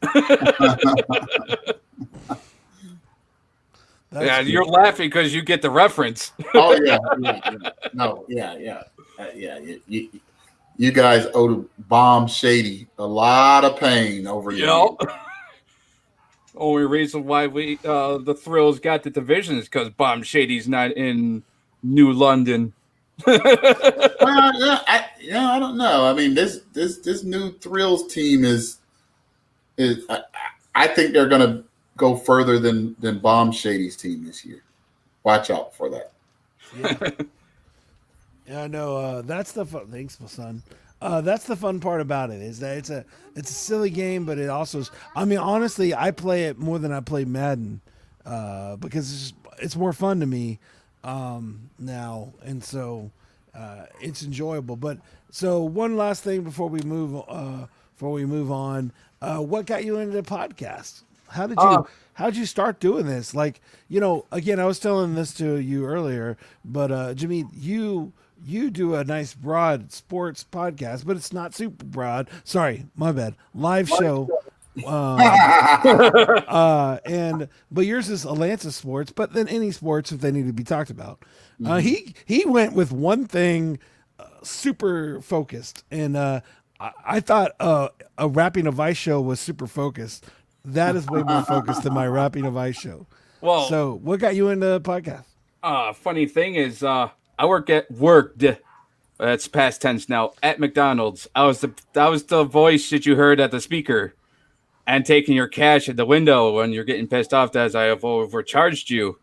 Yeah, you're laughing because you get the reference. Oh yeah. No, yeah. You guys owe Bomb Shady a lot of pain over here. Only reason why we the Thrills got the division is because Bomb Shady's not in New London. Well, I don't know. I mean, this new Thrills team is I think they're going to go further than Bomb Shady's team this year. Watch out for that. Yeah, I know. That's the fun. Thanks, my son. That's the fun part about it is that it's a silly game, but it also is. I mean, honestly, I play it more than I play Madden because it's more fun to me now, and so it's enjoyable. But so one last thing before we move on, what got you into the podcast? How'd you start doing this? Like, again, I was telling this to you earlier, but Jimmy, you do a nice broad sports podcast, but it's not super broad. Sorry, my bad. Live show. But yours is Atlanta sports, but then any sports if they need to be talked about. He went with one thing, super focused, and I thought a Rapping of Ice show was super focused. That is way more focused than my Rapping of Ice show. Well, so what got you into the podcast? Funny thing is, I worked. That's past tense now. At McDonald's, that was the voice that you heard at the speaker, and taking your cash at the window when you're getting pissed off as I have overcharged you.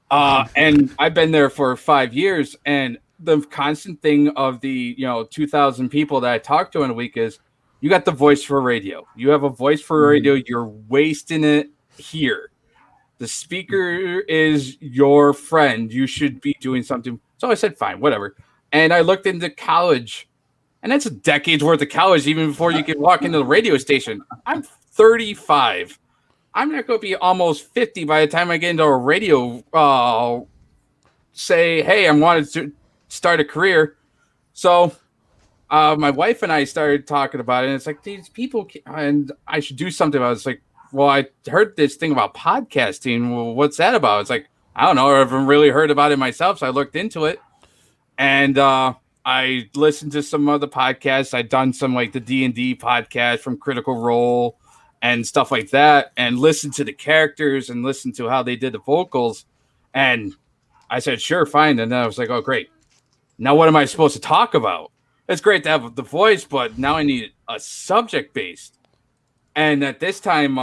And I've been there for 5 years, and the constant thing of the 2,000 people that I talk to in a week is, you got the voice for radio. You have a voice for radio. You're wasting it here. The speaker is your friend. You should be doing something. So I said, fine, whatever. And I looked into college, and that's a decade's worth of college, even before you can walk into the radio station. I'm 35. I'm not going to be almost 50 by the time I get into a radio, say, hey, I wanted to start a career. So my wife and I started talking about it, and it's like, these people, and I should do something about it. It's like, well, I heard this thing about podcasting. Well, what's that about? It's like, I don't know. I haven't really heard about it myself, so I looked into it. And I listened to some other podcasts. I'd done some like the D&D podcast from Critical Role and stuff like that, and listened to the characters and listened to how they did the vocals. And I said, sure, fine. And then I was like, oh, great. Now what am I supposed to talk about? It's great to have the voice, but now I need a subject based. And at this time,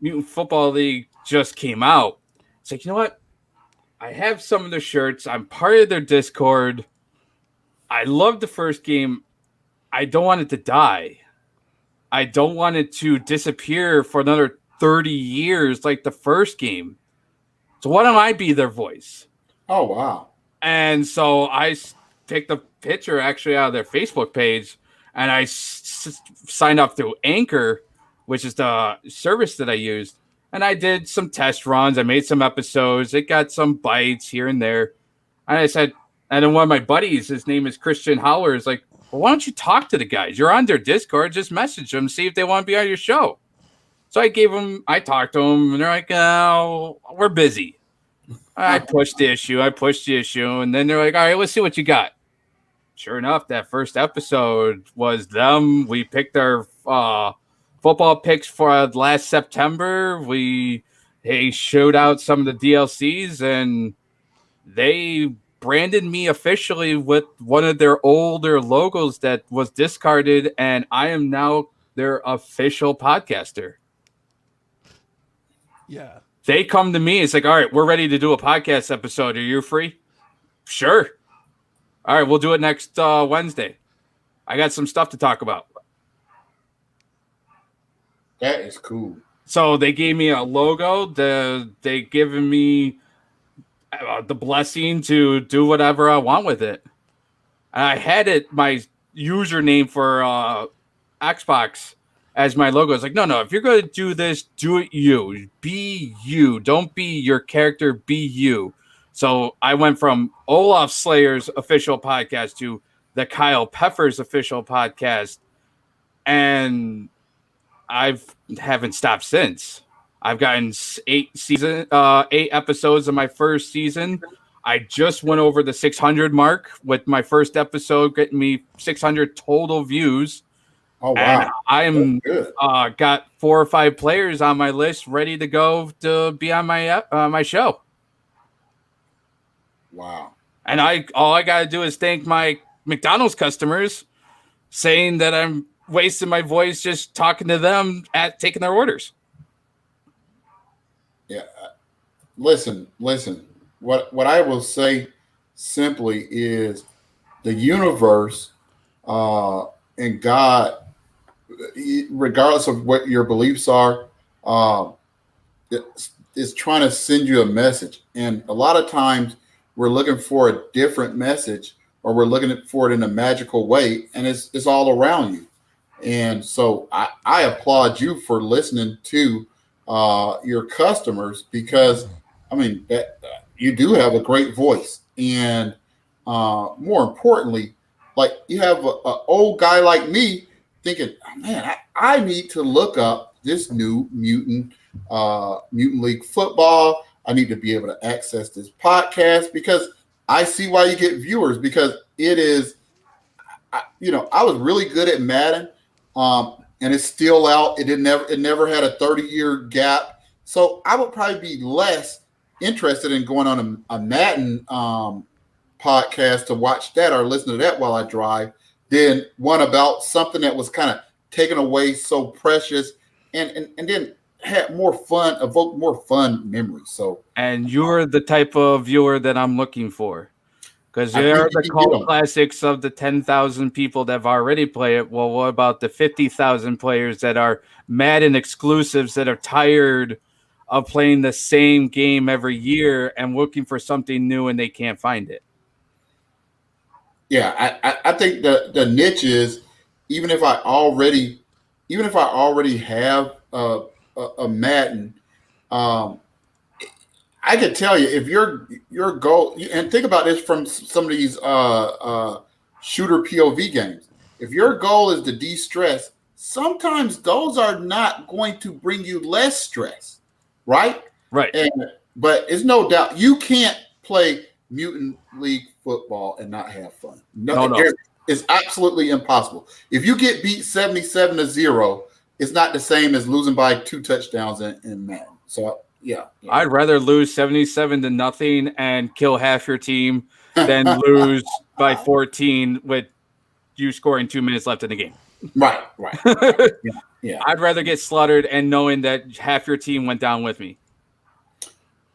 Mutant Football League just came out. It's like, you know what? I have some of their shirts. I'm part of their Discord. I love the first game. I don't want it to die. I don't want it to disappear for another 30 years like the first game. So why don't I be their voice? Oh, wow. And so I picked a picture actually out of their Facebook page, and I signed up through Anchor, which is the service that I used. And I did some test runs. I made some episodes. It got some bites here and there. And I said, and then one of my buddies, his name is Christian Howler, is like, well, why don't you talk to the guys? You're on their Discord. Just message them, see if they want to be on your show. So I talked to them, and they're like, oh, we're busy. I pushed the issue. And then they're like, all right, let's see what you got. Sure enough, that first episode was them. We picked our football picks for last September. They showed out some of the DLCs, and they branded me officially with one of their older logos that was discarded, and I am now their official podcaster. Yeah. They come to me. It's like, all right, we're ready to do a podcast episode. Are you free? Sure. All right, we'll do it next Wednesday. I got some stuff to talk about. That is cool. So they gave me a logo. They given me the blessing to do whatever I want with it. And I had my username for Xbox as my logo. It's like, no, if you're going to do this, do it you. Be you. Don't be your character. Be you. So I went from Olaf Slayer's official podcast to the Kyle Peffers official podcast. And I haven't stopped since. I've gotten 8 episodes of my first season. I just went over the 600 mark with my first episode, getting me 600 total views. Oh, wow. And I'm got 4 or 5 players on my list ready to go to be on my show. Wow. And all I got to do is thank my McDonald's customers, saying that I'm wasting my voice just talking to them at taking their orders. Yeah. Listen. What I will say simply is the universe and God, regardless of what your beliefs are, is trying to send you a message. And a lot of times we're looking for a different message, or we're looking for it in a magical way, and it's all around you. And so I applaud you for listening to your customers, because I mean that you do have a great voice, and more importantly, like you have a old guy like me thinking, oh, man, I need to look up this new mutant League football. I need to be able to access this podcast, because I see why you get viewers, because it is, I was really good at Madden. And it's still out. It never had a 30-year gap. So I would probably be less interested in going on a Madden podcast to watch that or listen to that while I drive than one about something that was kind of taken away so precious and then had more fun, evoked more fun memories. So, and you're the type of viewer that I'm looking for. Because they're the cult classics of the 10,000 people that have already played it. Well, what about the 50,000 players that are Madden exclusives that are tired of playing the same game every year and looking for something new and they can't find it? Yeah, I think the niche is, even if I already have a Madden, I could tell you, if your goal, and think about this from some of these shooter POV games, if your goal is to de-stress, sometimes those are not going to bring you less stress, right? Right. But it's no doubt you can't play Mutant League football and not have fun. No. It's absolutely impossible. If you get beat 77-0, it's not the same as losing by 2 touchdowns in Madden. So Yeah. I'd rather lose 77-0 and kill half your team than lose by 14 with you scoring 2 minutes left in the game. Right. Yeah. I'd rather get slaughtered and knowing that half your team went down with me.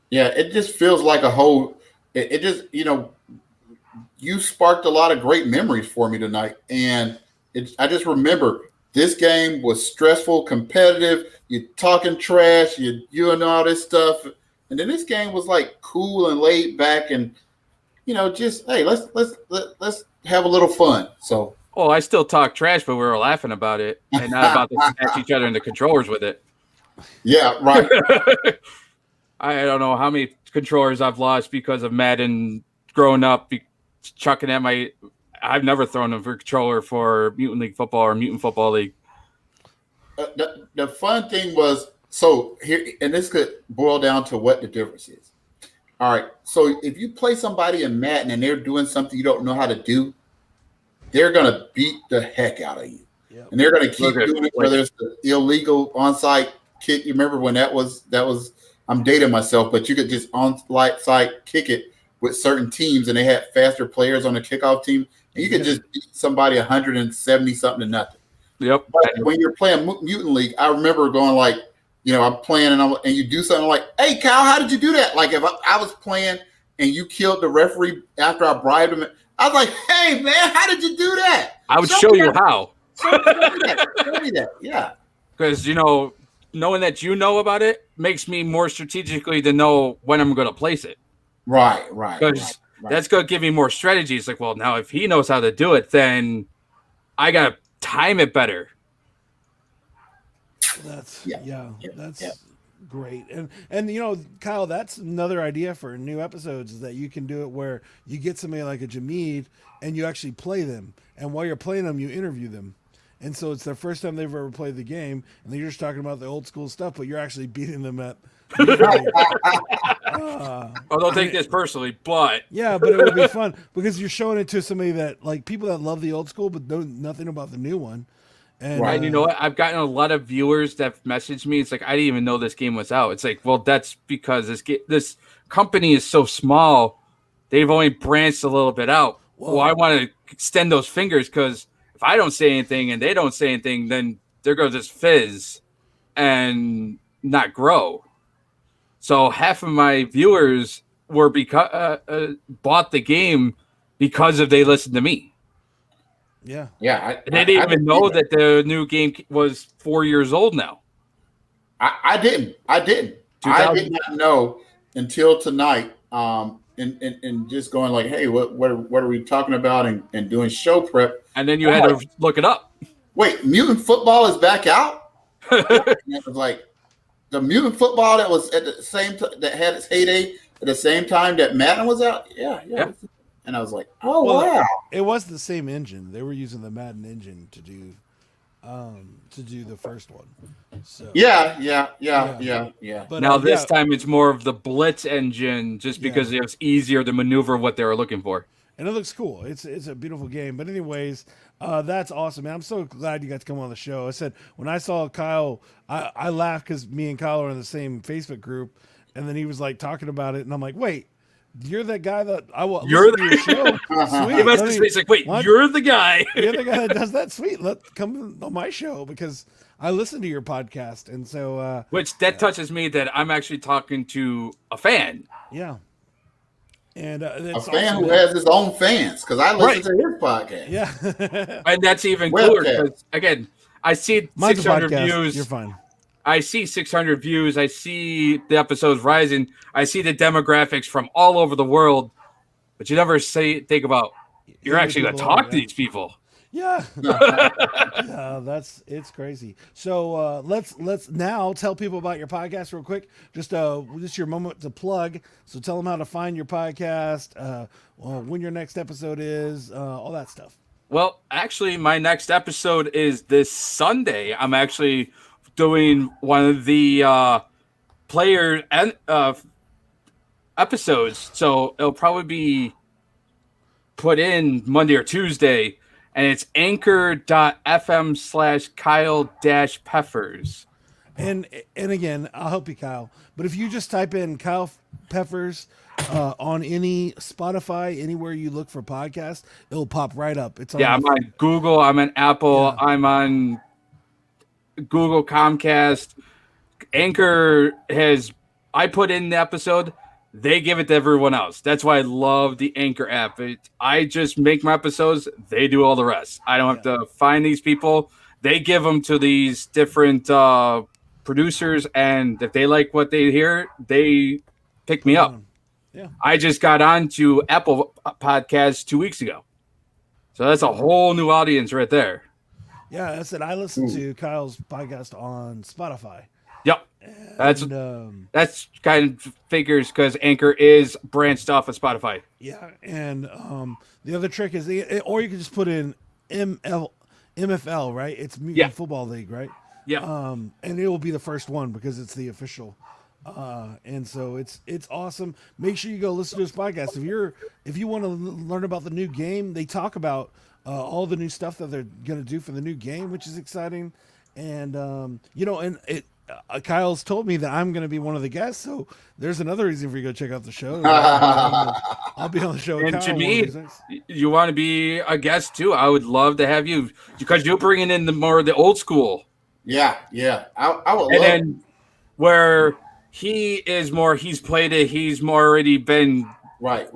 Yeah, it just feels like a whole. It just, you sparked a lot of great memories for me tonight, and I just remember this game was stressful, competitive. You talking trash, you and all this stuff, and then this game was like cool and laid back, and just hey, let's have a little fun. So. Oh, I still talk trash, but we were laughing about it and not about to smash each other in the controllers with it. Yeah, right. I don't know how many controllers I've lost because of Madden growing up, chucking at my. I've never thrown a controller for Mutant League Football or Mutant Football League. The fun thing was, so here, and this could boil down to what the difference is. All right, so if you play somebody in Madden and they're doing something you don't know how to do, they're gonna beat the heck out of you, and they're gonna keep doing it. Whether it's the illegal onside kick, you remember when that was. I'm dating myself, but you could just onside kick it with certain teams, and they had faster players on the kickoff team, and you could just beat somebody 170 something to nothing. Yep. But when you're playing Mutant League, I remember going like, I'm playing and you do something like, "Hey, Kyle, how did you do that?" Like if I was playing and you killed the referee after I bribed him, I was like, "Hey, man, how did you do that?" I would show you how. Show me that. Yeah. Because, knowing that you know about it makes me more strategically to know when I'm going to place it. Right. Because that's going to give me more strategies. Like, well, now if he knows how to do it, then I got to time it better. That's great. And Kyle, that's another idea for new episodes is that you can do it where you get somebody like a Jameed and you actually play them. And while you're playing them, you interview them. And so it's their first time they've ever played the game, and you're just talking about the old school stuff, but you're actually beating them at. Don't take this personally, but yeah, but it would be fun because you're showing it to somebody that like people that love the old school but know nothing about the new one. And you know what? I've gotten a lot of viewers that messaged me. It's like, I didn't even know this game was out. It's like, well, that's because this company is so small. They've only branched a little bit out. Whoa. Well, I want to extend those fingers because if I don't say anything and they don't say anything, then they're going to just fizz and not grow. So half of my viewers were bought the game because they listened to me. Yeah. They didn't even know that the new game was 4 years old now. I didn't. I did not know until tonight. And just going like, hey, what are we talking about? And doing show prep. And then you had to look it up. Wait, Mutant Football is back out? It was like the Mutant Football that was at the same that had its heyday at the same time that Madden was out. Yeah. And I was like, wow. It was the same engine. They were using the Madden engine to do the first one. So Yeah. But now this time it's more of the Blitz engine, just because it was easier to maneuver what they were looking for. And it looks cool. It's a beautiful game. But anyways, that's awesome, man. I'm so glad you got to come on the show. I said when I saw Kyle, I laughed because me and Kyle are in the same Facebook group, and then he was like talking about it, and I'm like, wait. You're that guy that I will listen to your show. Sweet. It's like, wait, what? You're the guy. You're the guy that does that. Sweet. Come on my show because I listen to your podcast, and so which touches me that I'm actually talking to a fan. Yeah, and a fan who has his own fans because I listen to his podcast. Yeah, and that's even cooler because again, I see 600 views. You're fine. I see 600 views. I see the episodes rising. I see the demographics from all over the world, but you never think about you're actually going to talk to these people. Yeah, it's crazy. So let's now tell people about your podcast real quick. Just your moment to plug. So tell them how to find your podcast, when your next episode is, all that stuff. Well, actually, my next episode is this Sunday. I'm actually doing one of the player and episodes, so it'll probably be put in Monday or Tuesday, and it's anchor.fm/Kyle-Peffers. And again, I'll help you, Kyle. But if you just type in Kyle Peffers on any Spotify, anywhere you look for podcasts, it'll pop right up. It's on. Yeah, I'm on Google. I'm on Apple. Yeah. I'm on Google, Comcast. Anchor has. I put in the episode. They give it to everyone else. That's why I love the Anchor app. I just make my episodes. They do all the rest. I don't have to find these people. They give them to these different producers, and if they like what they hear, they pick me up. Yeah. I just got onto Apple Podcasts 2 weeks ago. So that's a whole new audience right there. Yeah, I said I listened to Kyle's podcast on Spotify. Yep. That's kind of figures because Anchor is branched off of Spotify. Yeah, and the other trick is, or you can just put in MFL, right? It's Mutant Football League, right? Yeah. And it will be the first one because it's the official. And so it's awesome. Make sure you go listen to his podcast. If you want to learn about the new game, they talk about all the new stuff that they're going to do for the new game, which is exciting. And Kyle's told me that I'm going to be one of the guests, so there's another reason for you to go check out the show. I'll be on the show. And to me, you want to be a guest too. I would love to have you because you're bringing in the old school. Yeah. I would. And then where he is more, he's played it. He's more already been right.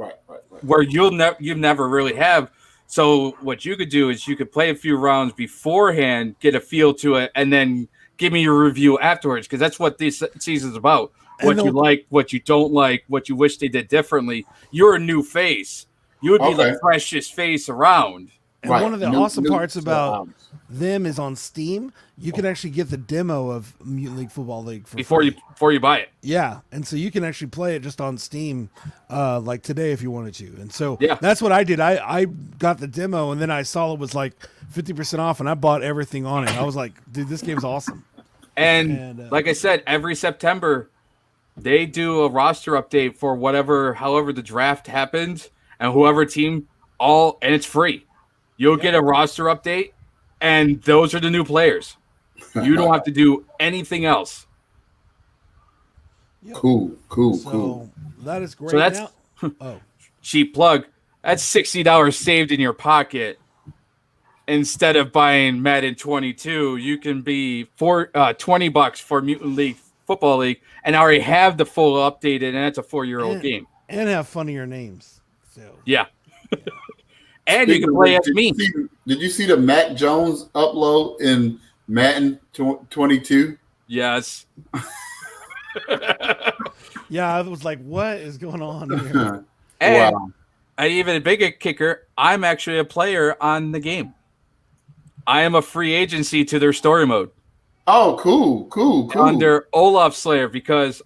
Where you've never really have. So what you could do is you could play a few rounds beforehand, get a feel to it, and then give me your review afterwards, because that's what this season's about. What you like, what you don't like, what you wish they did differently. You're a new face. You would be the freshest face around. And one of the awesome parts about them is on Steam, you can actually get the demo of Mutant League Football League before you buy it. Yeah, and so you can actually play it just on Steam, like today if you wanted to. And so yeah, that's what I did. I got the demo, and then I saw it was like 50% off, and I bought everything on it. I was like, dude, this game's awesome. And like I said, every September they do a roster update for however the draft happens, and whoever team and it's free. You'll get a roster update, and those are the new players. You don't have to do anything else. Yep. Cool. That is great. So that's cheap plug. That's $60 saved in your pocket. Instead of buying Madden 22, you can be $20 for Mutant League Football League, and I already have the full updated, and that's a 4-year-old game. And have funnier names. So yeah. And you can play as me. Did you see the Mac Jones upload in Madden 22? Yes. Yeah, I was like, what is going on here? And even a bigger kicker, I'm actually a player on the game. I am a free agency to their story mode. Oh, cool. Under Olaf Slayer, because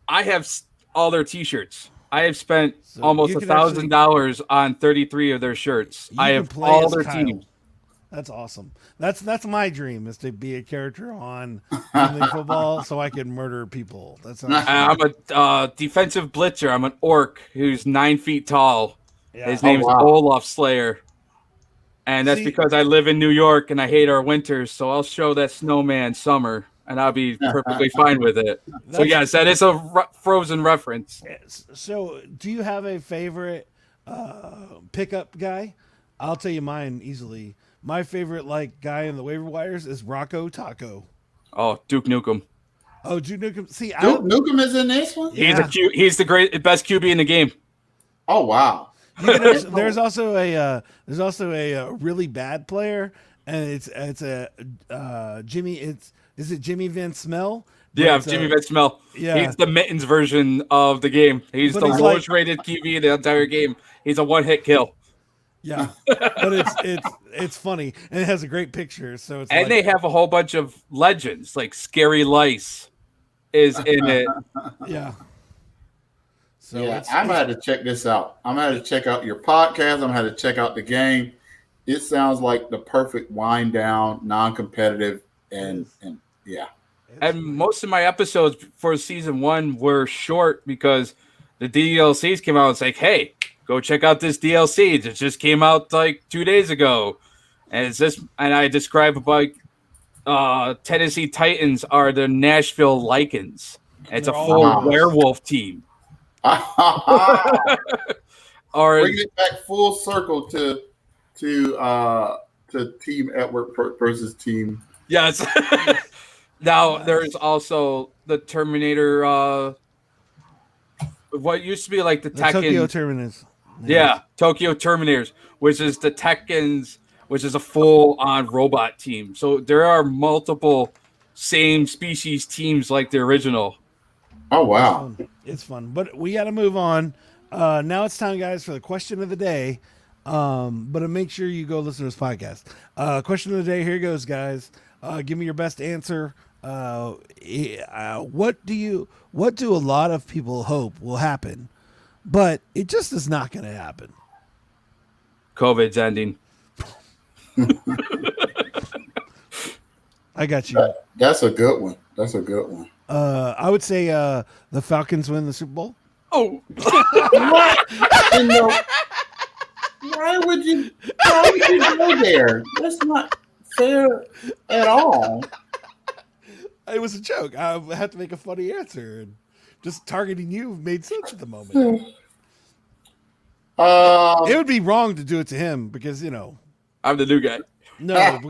I have all their T-shirts. I have spent almost $1,000 on 33 of their shirts. I have all their teams. That's awesome. That's my dream, is to be a character on football so I can murder people. That's awesome. I'm a defensive blitzer. I'm an orc who's 9 feet tall. Yeah. His name's Olaf Slayer. And that's because I live in New York and I hate our winters, so I'll show that snowman summer, and I'll be perfectly fine with it. So yes, that is a Frozen reference. So do you have a favorite pickup guy? I'll tell you mine easily. My favorite guy in the waiver wires is Rocco Taco. Oh, Duke Nukem. Oh, Duke Nukem. See, Duke Nukem is in this one? Yeah. He's the best QB in the game. Oh, wow. There's also a really bad player, and it's a Jimmy. Is it Jimmy Van Smell? Yeah, Jimmy Van Smell. Yeah, he's the Mittens version of the game. He's the lowest rated QB in the entire game. He's a one-hit kill. Yeah, but it's funny, and it has a great picture. So it's they have a whole bunch of legends, like Scary Lice is in it. Yeah. So I'm gonna have to check this out. I'm gonna have to check out your podcast. I'm gonna have to check out the game. It sounds like the perfect wind down, non-competitive, and yeah. And most of my episodes for season 1 were short because the DLCs came out. It's like, hey, go check out this DLC. It just came out like 2 days ago, and it's just, and I describe about Tennessee Titans are the Nashville Lycans. It's a They're all full Wow. werewolf team. Or Bringing it back full circle to Team Edward versus Team. yes. Now there's also the Terminator. What used to be like the The Tokyo Tekken. Terminus. Yeah, Tokyo Terminators, which is the Tekkens, which is a full-on robot team. So there are multiple same species teams like the original. Oh wow! It's fun, but we got to move on. Now it's time, guys, for the question of the day. But make sure you go listen to this podcast. Question of the day. Here goes, guys. Give me your best answer. What do a lot of people hope will happen, but it just is not going to happen? COVID's ending. I got you. That's a good one. That's a good one. I would say the Falcons win the Super Bowl. Oh, What? You know, why would you go there? That's not fair at all. It was a joke. I had to make a funny answer, and just targeting you made sense at the moment. It would be wrong to do it to him because I'm the new guy. no,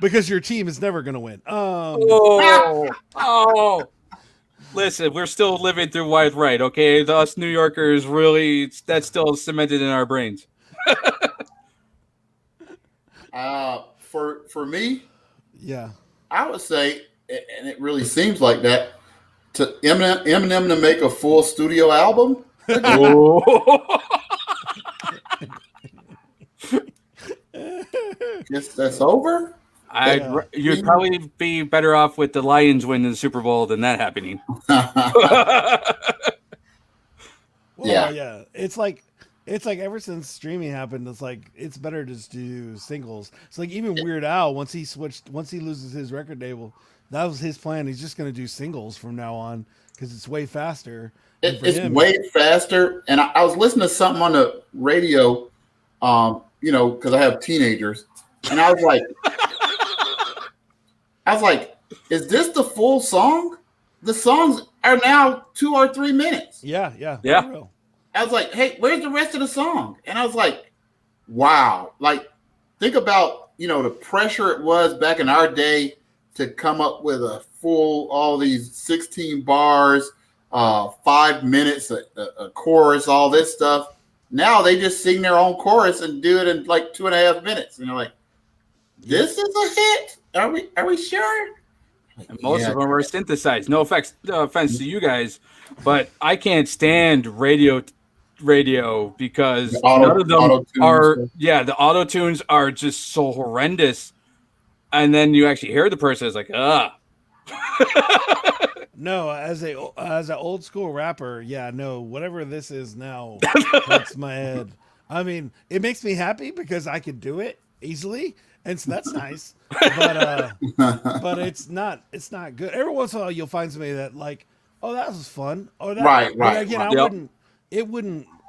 because your team is never going to win. Oh. Listen, we're still living through White Right, okay? Us New Yorkers, really, that's still cemented in our brains. For me, Yeah. I would say, and it really seems like that, to Eminem to make a full studio album. Guess that's over. You'd probably be better off with the Lions winning the Super Bowl than that happening. Yeah. It's like ever since streaming happened, it's like it's better to just do singles. It's like even Weird Al, once he loses his record label, that was his plan. He's just going to do singles from now on because it's way faster. It's way faster. And I was listening to something on the radio, because I have teenagers, and I was like, is this the full song? The songs are now 2 or 3 minutes. Yeah. Yeah. For real. I was like, hey, where's the rest of the song? And I was like, wow. Like, think about, the pressure it was back in our day to come up with all these 16 bars, 5 minutes, a chorus, all this stuff. Now they just sing their own chorus and do it in like 2.5 minutes. And you're like, this is a hit? Are we sure? And most of them are synthesized. No offense to you guys, but I can't stand radio because none of them are. Yeah, the auto tunes are just so horrendous, and then you actually hear the person is like, No, as an old school rapper, whatever this is now, that's my head. I mean, it makes me happy because I could do it easily, and so that's nice. But it's not good. Every once in a while, you'll find somebody that like, oh, that was fun. Or that, Right. But again, Right.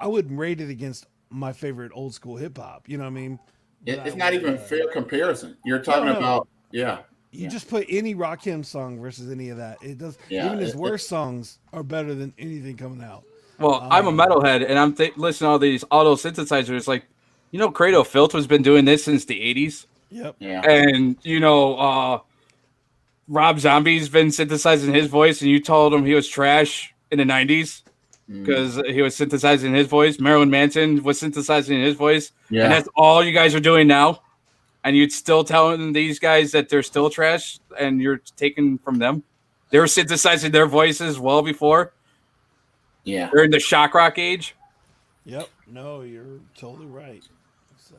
I wouldn't rate it against my favorite old school hip hop. You know what I mean? It's not even a fair comparison. You're talking about, You just put any Rakim song versus any of that. It does. Yeah, even his worst songs are better than anything coming out. well, I'm a metalhead, and I'm listening to all these auto synthesizers. Like, Credo Filth has been doing this since the 80s. Yep. Yeah. And, Rob Zombie's been synthesizing his voice, and you told him he was trash in the 90s because he was synthesizing his voice. Marilyn Manson was synthesizing his voice. Yeah. And that's all you guys are doing now. And you'd still telling these guys that they're still trash, and you're taking from them. They were synthesizing their voices well before. Yeah. They're in the shock rock age. Yep. No, you're totally right. So.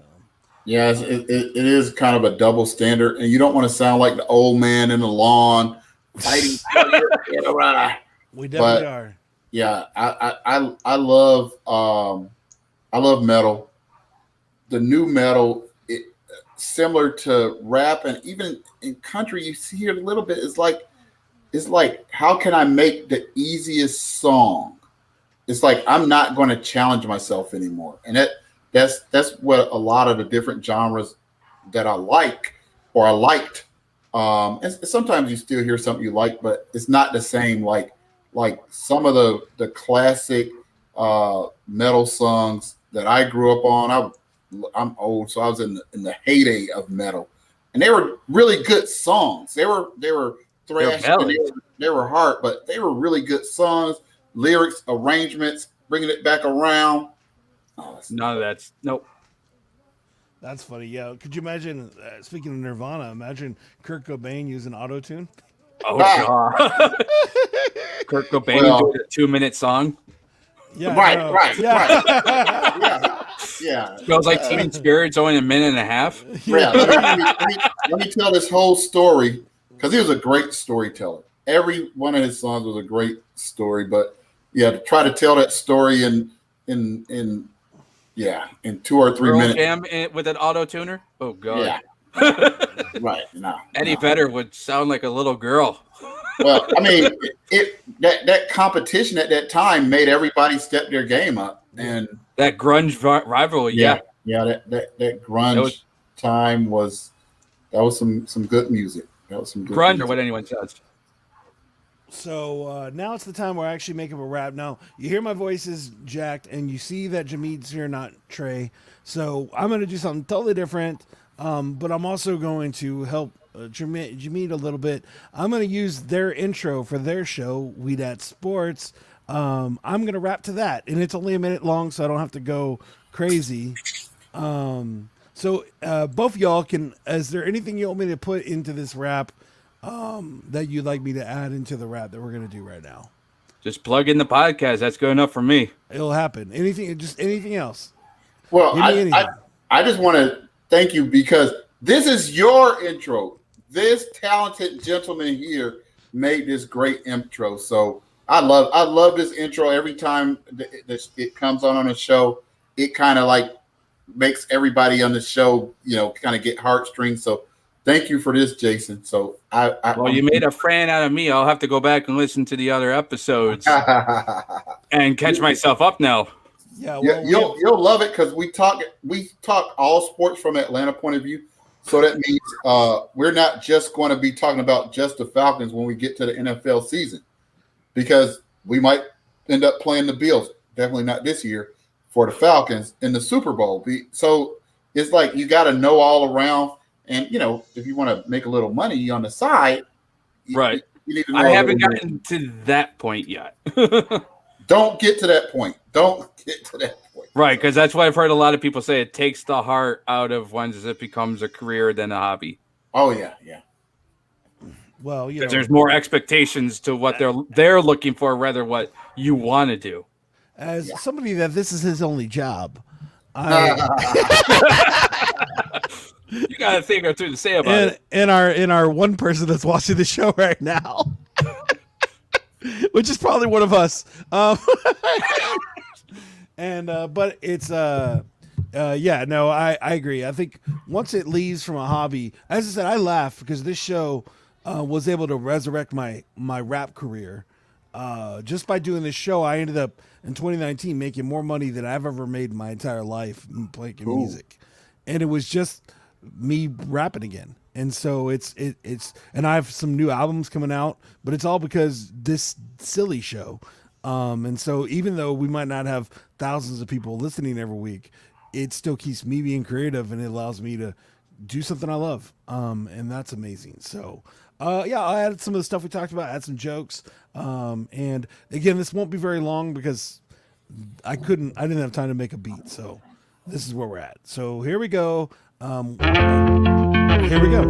Yeah, it is kind of a double standard, and you don't want to sound like the old man in the lawn fighting. We definitely are. Yeah, I love metal. The new metal, similar to rap, and even in country, you see it a little bit. It's like how can I make the easiest song? It's like I'm not going to challenge myself anymore, and that's what a lot of the different genres that I like or I liked And sometimes you still hear something you like, but it's not the same like some of the classic metal songs that I grew up on. I'm old, so I was in the heyday of metal, and they were really good songs. They were thrash, and they were hard, but they were really good songs, lyrics, arrangements, bringing it back around. None of that's nope. That's funny. Yeah. Could you imagine, speaking of Nirvana, imagine Kurt Cobain using auto-tune? Oh, God. Kurt Cobain doing a 2-minute song. Yeah. Right. Yeah. Yeah. Smells like Teen Spirit's only a minute and a half. Yeah. Let me tell this whole story, because he was a great storyteller. Every one of his songs was a great story, but yeah, to try to tell that story in 2 or 3 minutes. Jam with an auto tuner. Oh God. Yeah. Right. No. Eddie Vedder would sound like a little girl. Well, I mean, that competition at that time made everybody step their game up, and that grunge rivalry. Yeah. That grunge time was some good music. That was some good grunge, music. or what anyone says. So now it's the time where I actually make up a rap. Now, you hear my voice is jacked, and you see that Jameed's here, not Trey. So I'm going to do something totally different, but I'm also going to help Jameed a little bit. I'm going to use their intro for their show, We Dat Sports. I'm going to rap to that, and it's only a minute long, so I don't have to go crazy. So both y'all can, is there anything you want me to put into this rap that you'd like me to add into the rap that we're going to do right now? Just plug in the podcast. That's good enough for me. It'll happen. Anything else? Well, Give me I just want to thank you, because this is your intro. This talented gentleman here made this great intro. So I love this intro. Every time it comes on a show, it kind of like makes everybody on the show, kind of get heartstrings. So thank you for this, Jason. So you made a fan out of me. I'll have to go back and listen to the other episodes and catch myself up now. Yeah, you'll love it, because we talk all sports from Atlanta point of view. So that means we're not just going to be talking about just the Falcons when we get to the NFL season, because we might end up playing the Bills. Definitely not this year, for the Falcons in the Super Bowl. So it's like you got to know all around. And, if you want to make a little money on the side, right? You need to know I haven't gotten to that point yet. Don't get to that point. Right, because that's why I've heard a lot of people say it takes the heart out of ones as it becomes a career than a hobby. Oh, yeah. Well, because there's more expectations to what they're looking for, rather what you want to do. As somebody that this is his only job, you got a thing or two to say about it. In our one person that's watching the show right now, which is probably one of us. But it's I agree. I think once it leaves from a hobby, as I said, I laugh because this show was able to resurrect my rap career. Just by doing this show, I ended up in 2019 making more money than I've ever made in my entire life playing music, and it was just me rapping again. And so it's and I have some new albums coming out, but it's all because this silly show. And so even though we might not have thousands of people listening every week, it still keeps me being creative, and it allows me to do something I love. And that's amazing. So, I'll add some of the stuff we talked about, add some jokes. And again, this won't be very long because I didn't have time to make a beat. So this is where we're at. So here we go. Here we go.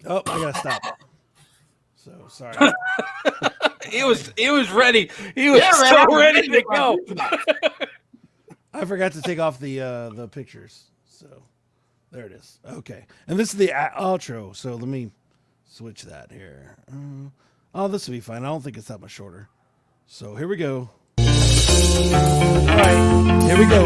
Oh, I gotta stop. So sorry. He was ready. He was so ready to go. I forgot to take off the pictures. So there it is. Okay, and this is the outro. So let me switch that here. This will be fine. I don't think it's that much shorter. So here we go. All right, here we go.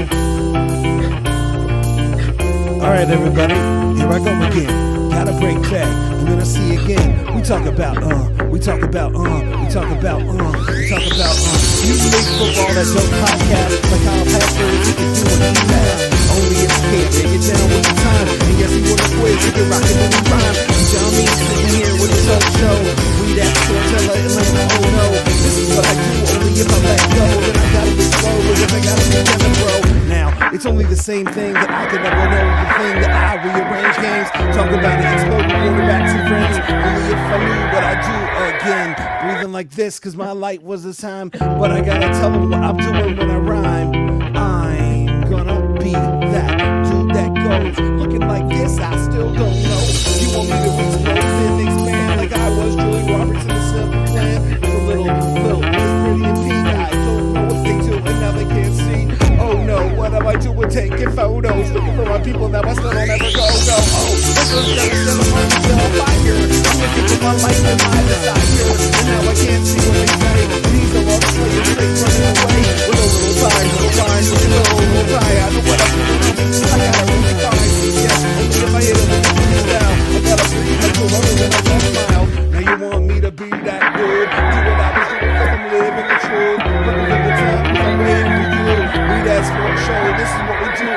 All right, everybody, here I go again. gotta break back, and then I see again. We talk about, we talk about, we talk about, we talk about, you make football that dope podcast, like Kyle Peffers, he can do what he has. Only if you can't take it down with the time, and yes, he wanna quit, so get rockin' with the rhyme. You tell me, sitting here with this whole show, we that storyteller, Atlanta, oh no, this is what I do, only if I let go, then I gotta be slow, but if I gotta be together, bro. Now, it's only the same thing that I could never know, the thing that I rearrange games, talk about it, exploding quarterbacks and friends, only if I knew what I do again, breathing like this, cause my light was this time, but I gotta tell them what I'm doing when I rhyme. I'm gonna be that dude that goes, looking like this, I still don't know. You want me to explode and expand like I was Julie Roberts in the Simple Plan, with a little Miss Pretty and Pete, I don't know what they do and now they can't see. Oh no, what am I doing taking photos, looking for my people that I still don't ever go, oh, this was gonna set a fire, I'm looking for my life and my desire, and now I can't see what they say, these are all players, straight running away, with a little time, little line, with a little tie, I know what I'm doing, I gotta really find, yes, only if I hit it with the freeze down, I gotta breathe like a runner when I don't smile, now you want me to be that good, do what I was doing, cause I'm living the truth, looking for the time, cause I'm waiting for you, we that sports show, this is what we do,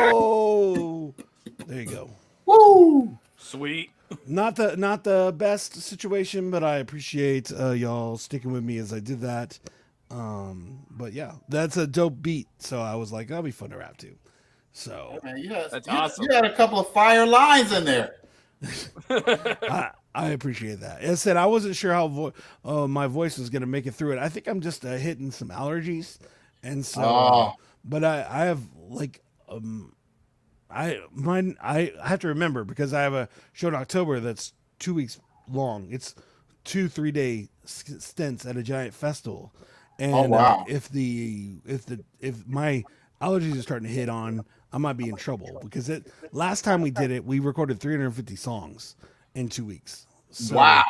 oh, there you go. Woo! Sweet. Not the best situation, but I appreciate y'all sticking with me as I did that. But yeah, that's a dope beat. So I was like, that'll be fun to rap to. So Man, That's awesome. You had a couple of fire lines in there. I appreciate that. As I said, I wasn't sure how my voice was going to make it through it. I think I'm just hitting some allergies, and so. But I have like I have to remember because I have a show in October that's 2 weeks long. It's 2-3 day stints at a giant festival, and if my allergies are starting to hit on, I might be in trouble because last time we did it, we recorded 350 songs in 2 weeks. So, wow.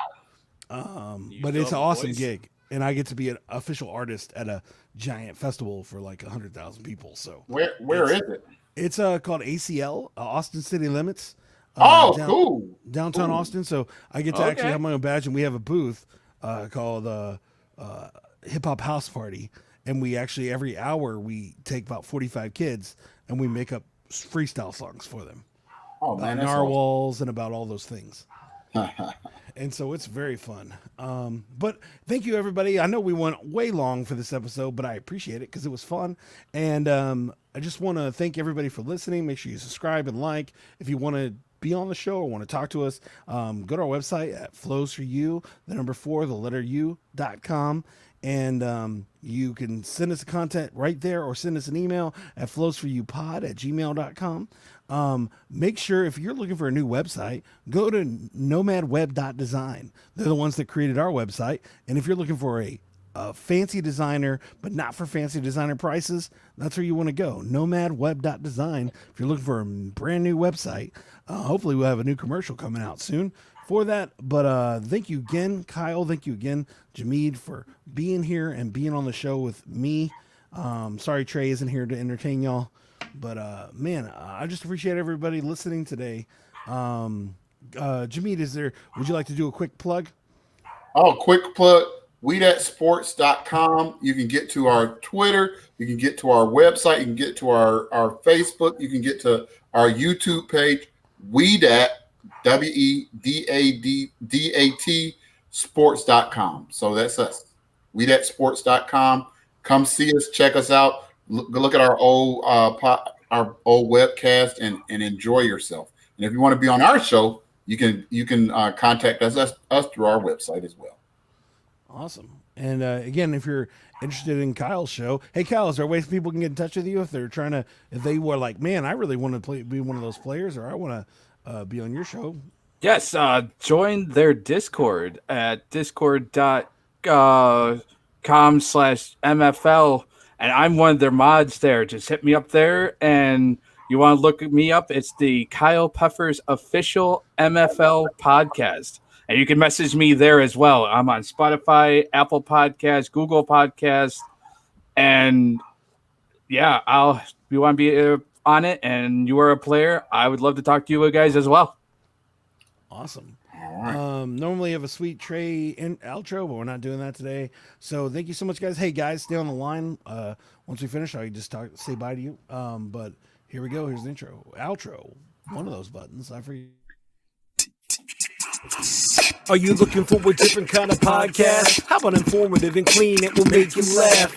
But it's an awesome gig, and I get to be an official artist at a giant festival for like 100,000 people. So Where is it? it's called ACL, Austin City Limits. Cool. Downtown Austin. So I get to actually have my own badge, and we have a booth called Hip Hop House Party. And we actually, every hour, we take about 45 kids, and we make up freestyle songs for them. Oh, man. That's narwhals and about all those things. And so it's very fun. But thank you, everybody. I know we went way long for this episode, but I appreciate it because it was fun. And I just want to thank everybody for listening. Make sure you subscribe and like. If you want to be on the show or want to talk to us, go to our website at Flows4u, the number 4, the letter U.com. And you can send us the content right there or send us an email at flows4upod@gmail.com. Make sure if you're looking for a new website, go to nomadweb.design. They're the ones that created our website. And if you're looking for a fancy designer, but not for fancy designer prices, that's where you want to go. Nomadweb.design. If you're looking for a brand new website, hopefully we'll have a new commercial coming out soon for that. But thank you again, Kyle. Thank you again, Jameed, for being here and being on the show with me. Sorry Trey isn't here to entertain y'all. But man, I just appreciate everybody listening today. Jameed, would you like to do a quick plug? Oh, quick plug. WeThatSports.com. You can get to our Twitter. You can get to our website. You can get to our Facebook. You can get to our YouTube page. WeDat, WeDAT sports.com. So that's us. WeThatSports.com. Come see us. Check us out. Look at our old webcast and enjoy yourself. And if you want to be on our show, you can contact us through our website as well. Awesome. And again, if you're interested in Kyle's show, hey Kyle, is there ways people can get in touch with you if they were like, man, I really want to be one of those players, or I want to be on your show? Yes, join their Discord at discord.com/MFL, and I'm one of their mods there. Just hit me up there, and you want to look me up, it's the Kyle Peffers official MFL podcast. And you can message me there as well. I'm on Spotify, Apple Podcasts, Google Podcasts. And yeah, if you want to be on it and you are a player, I would love to talk to you guys as well. Awesome. All right. Normally you have a sweet Trey in outro, but we're not doing that today. So thank you so much, guys. Hey guys, stay on the line. Once we finish, I'll just say bye to you. But here we go. Here's the intro, outro. One of those buttons. I forget. Are you looking for a different kind of podcast? How about informative and clean? It will make you laugh.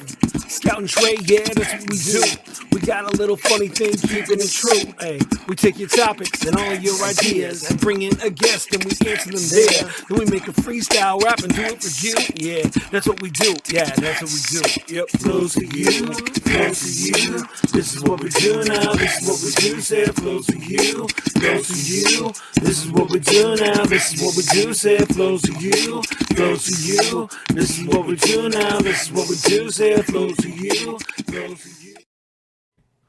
Scout and Trey, yeah, that's what we do. We got a little funny thing, keeping it true. Hey, we take your topics and all of your ideas and bring in a guest and we answer them there. Then we make a freestyle rap and do it for you. Yeah, that's what we do. Yeah, that's what we do. Yep, flows for you, flows for you. This is what we do now. This is what we do. Say it flows for you, flows for you. This is what we do now. This is what we do. Say it flows for you, flows for you. This is what we do now. This is what we do. Say it flows for you, flows for you.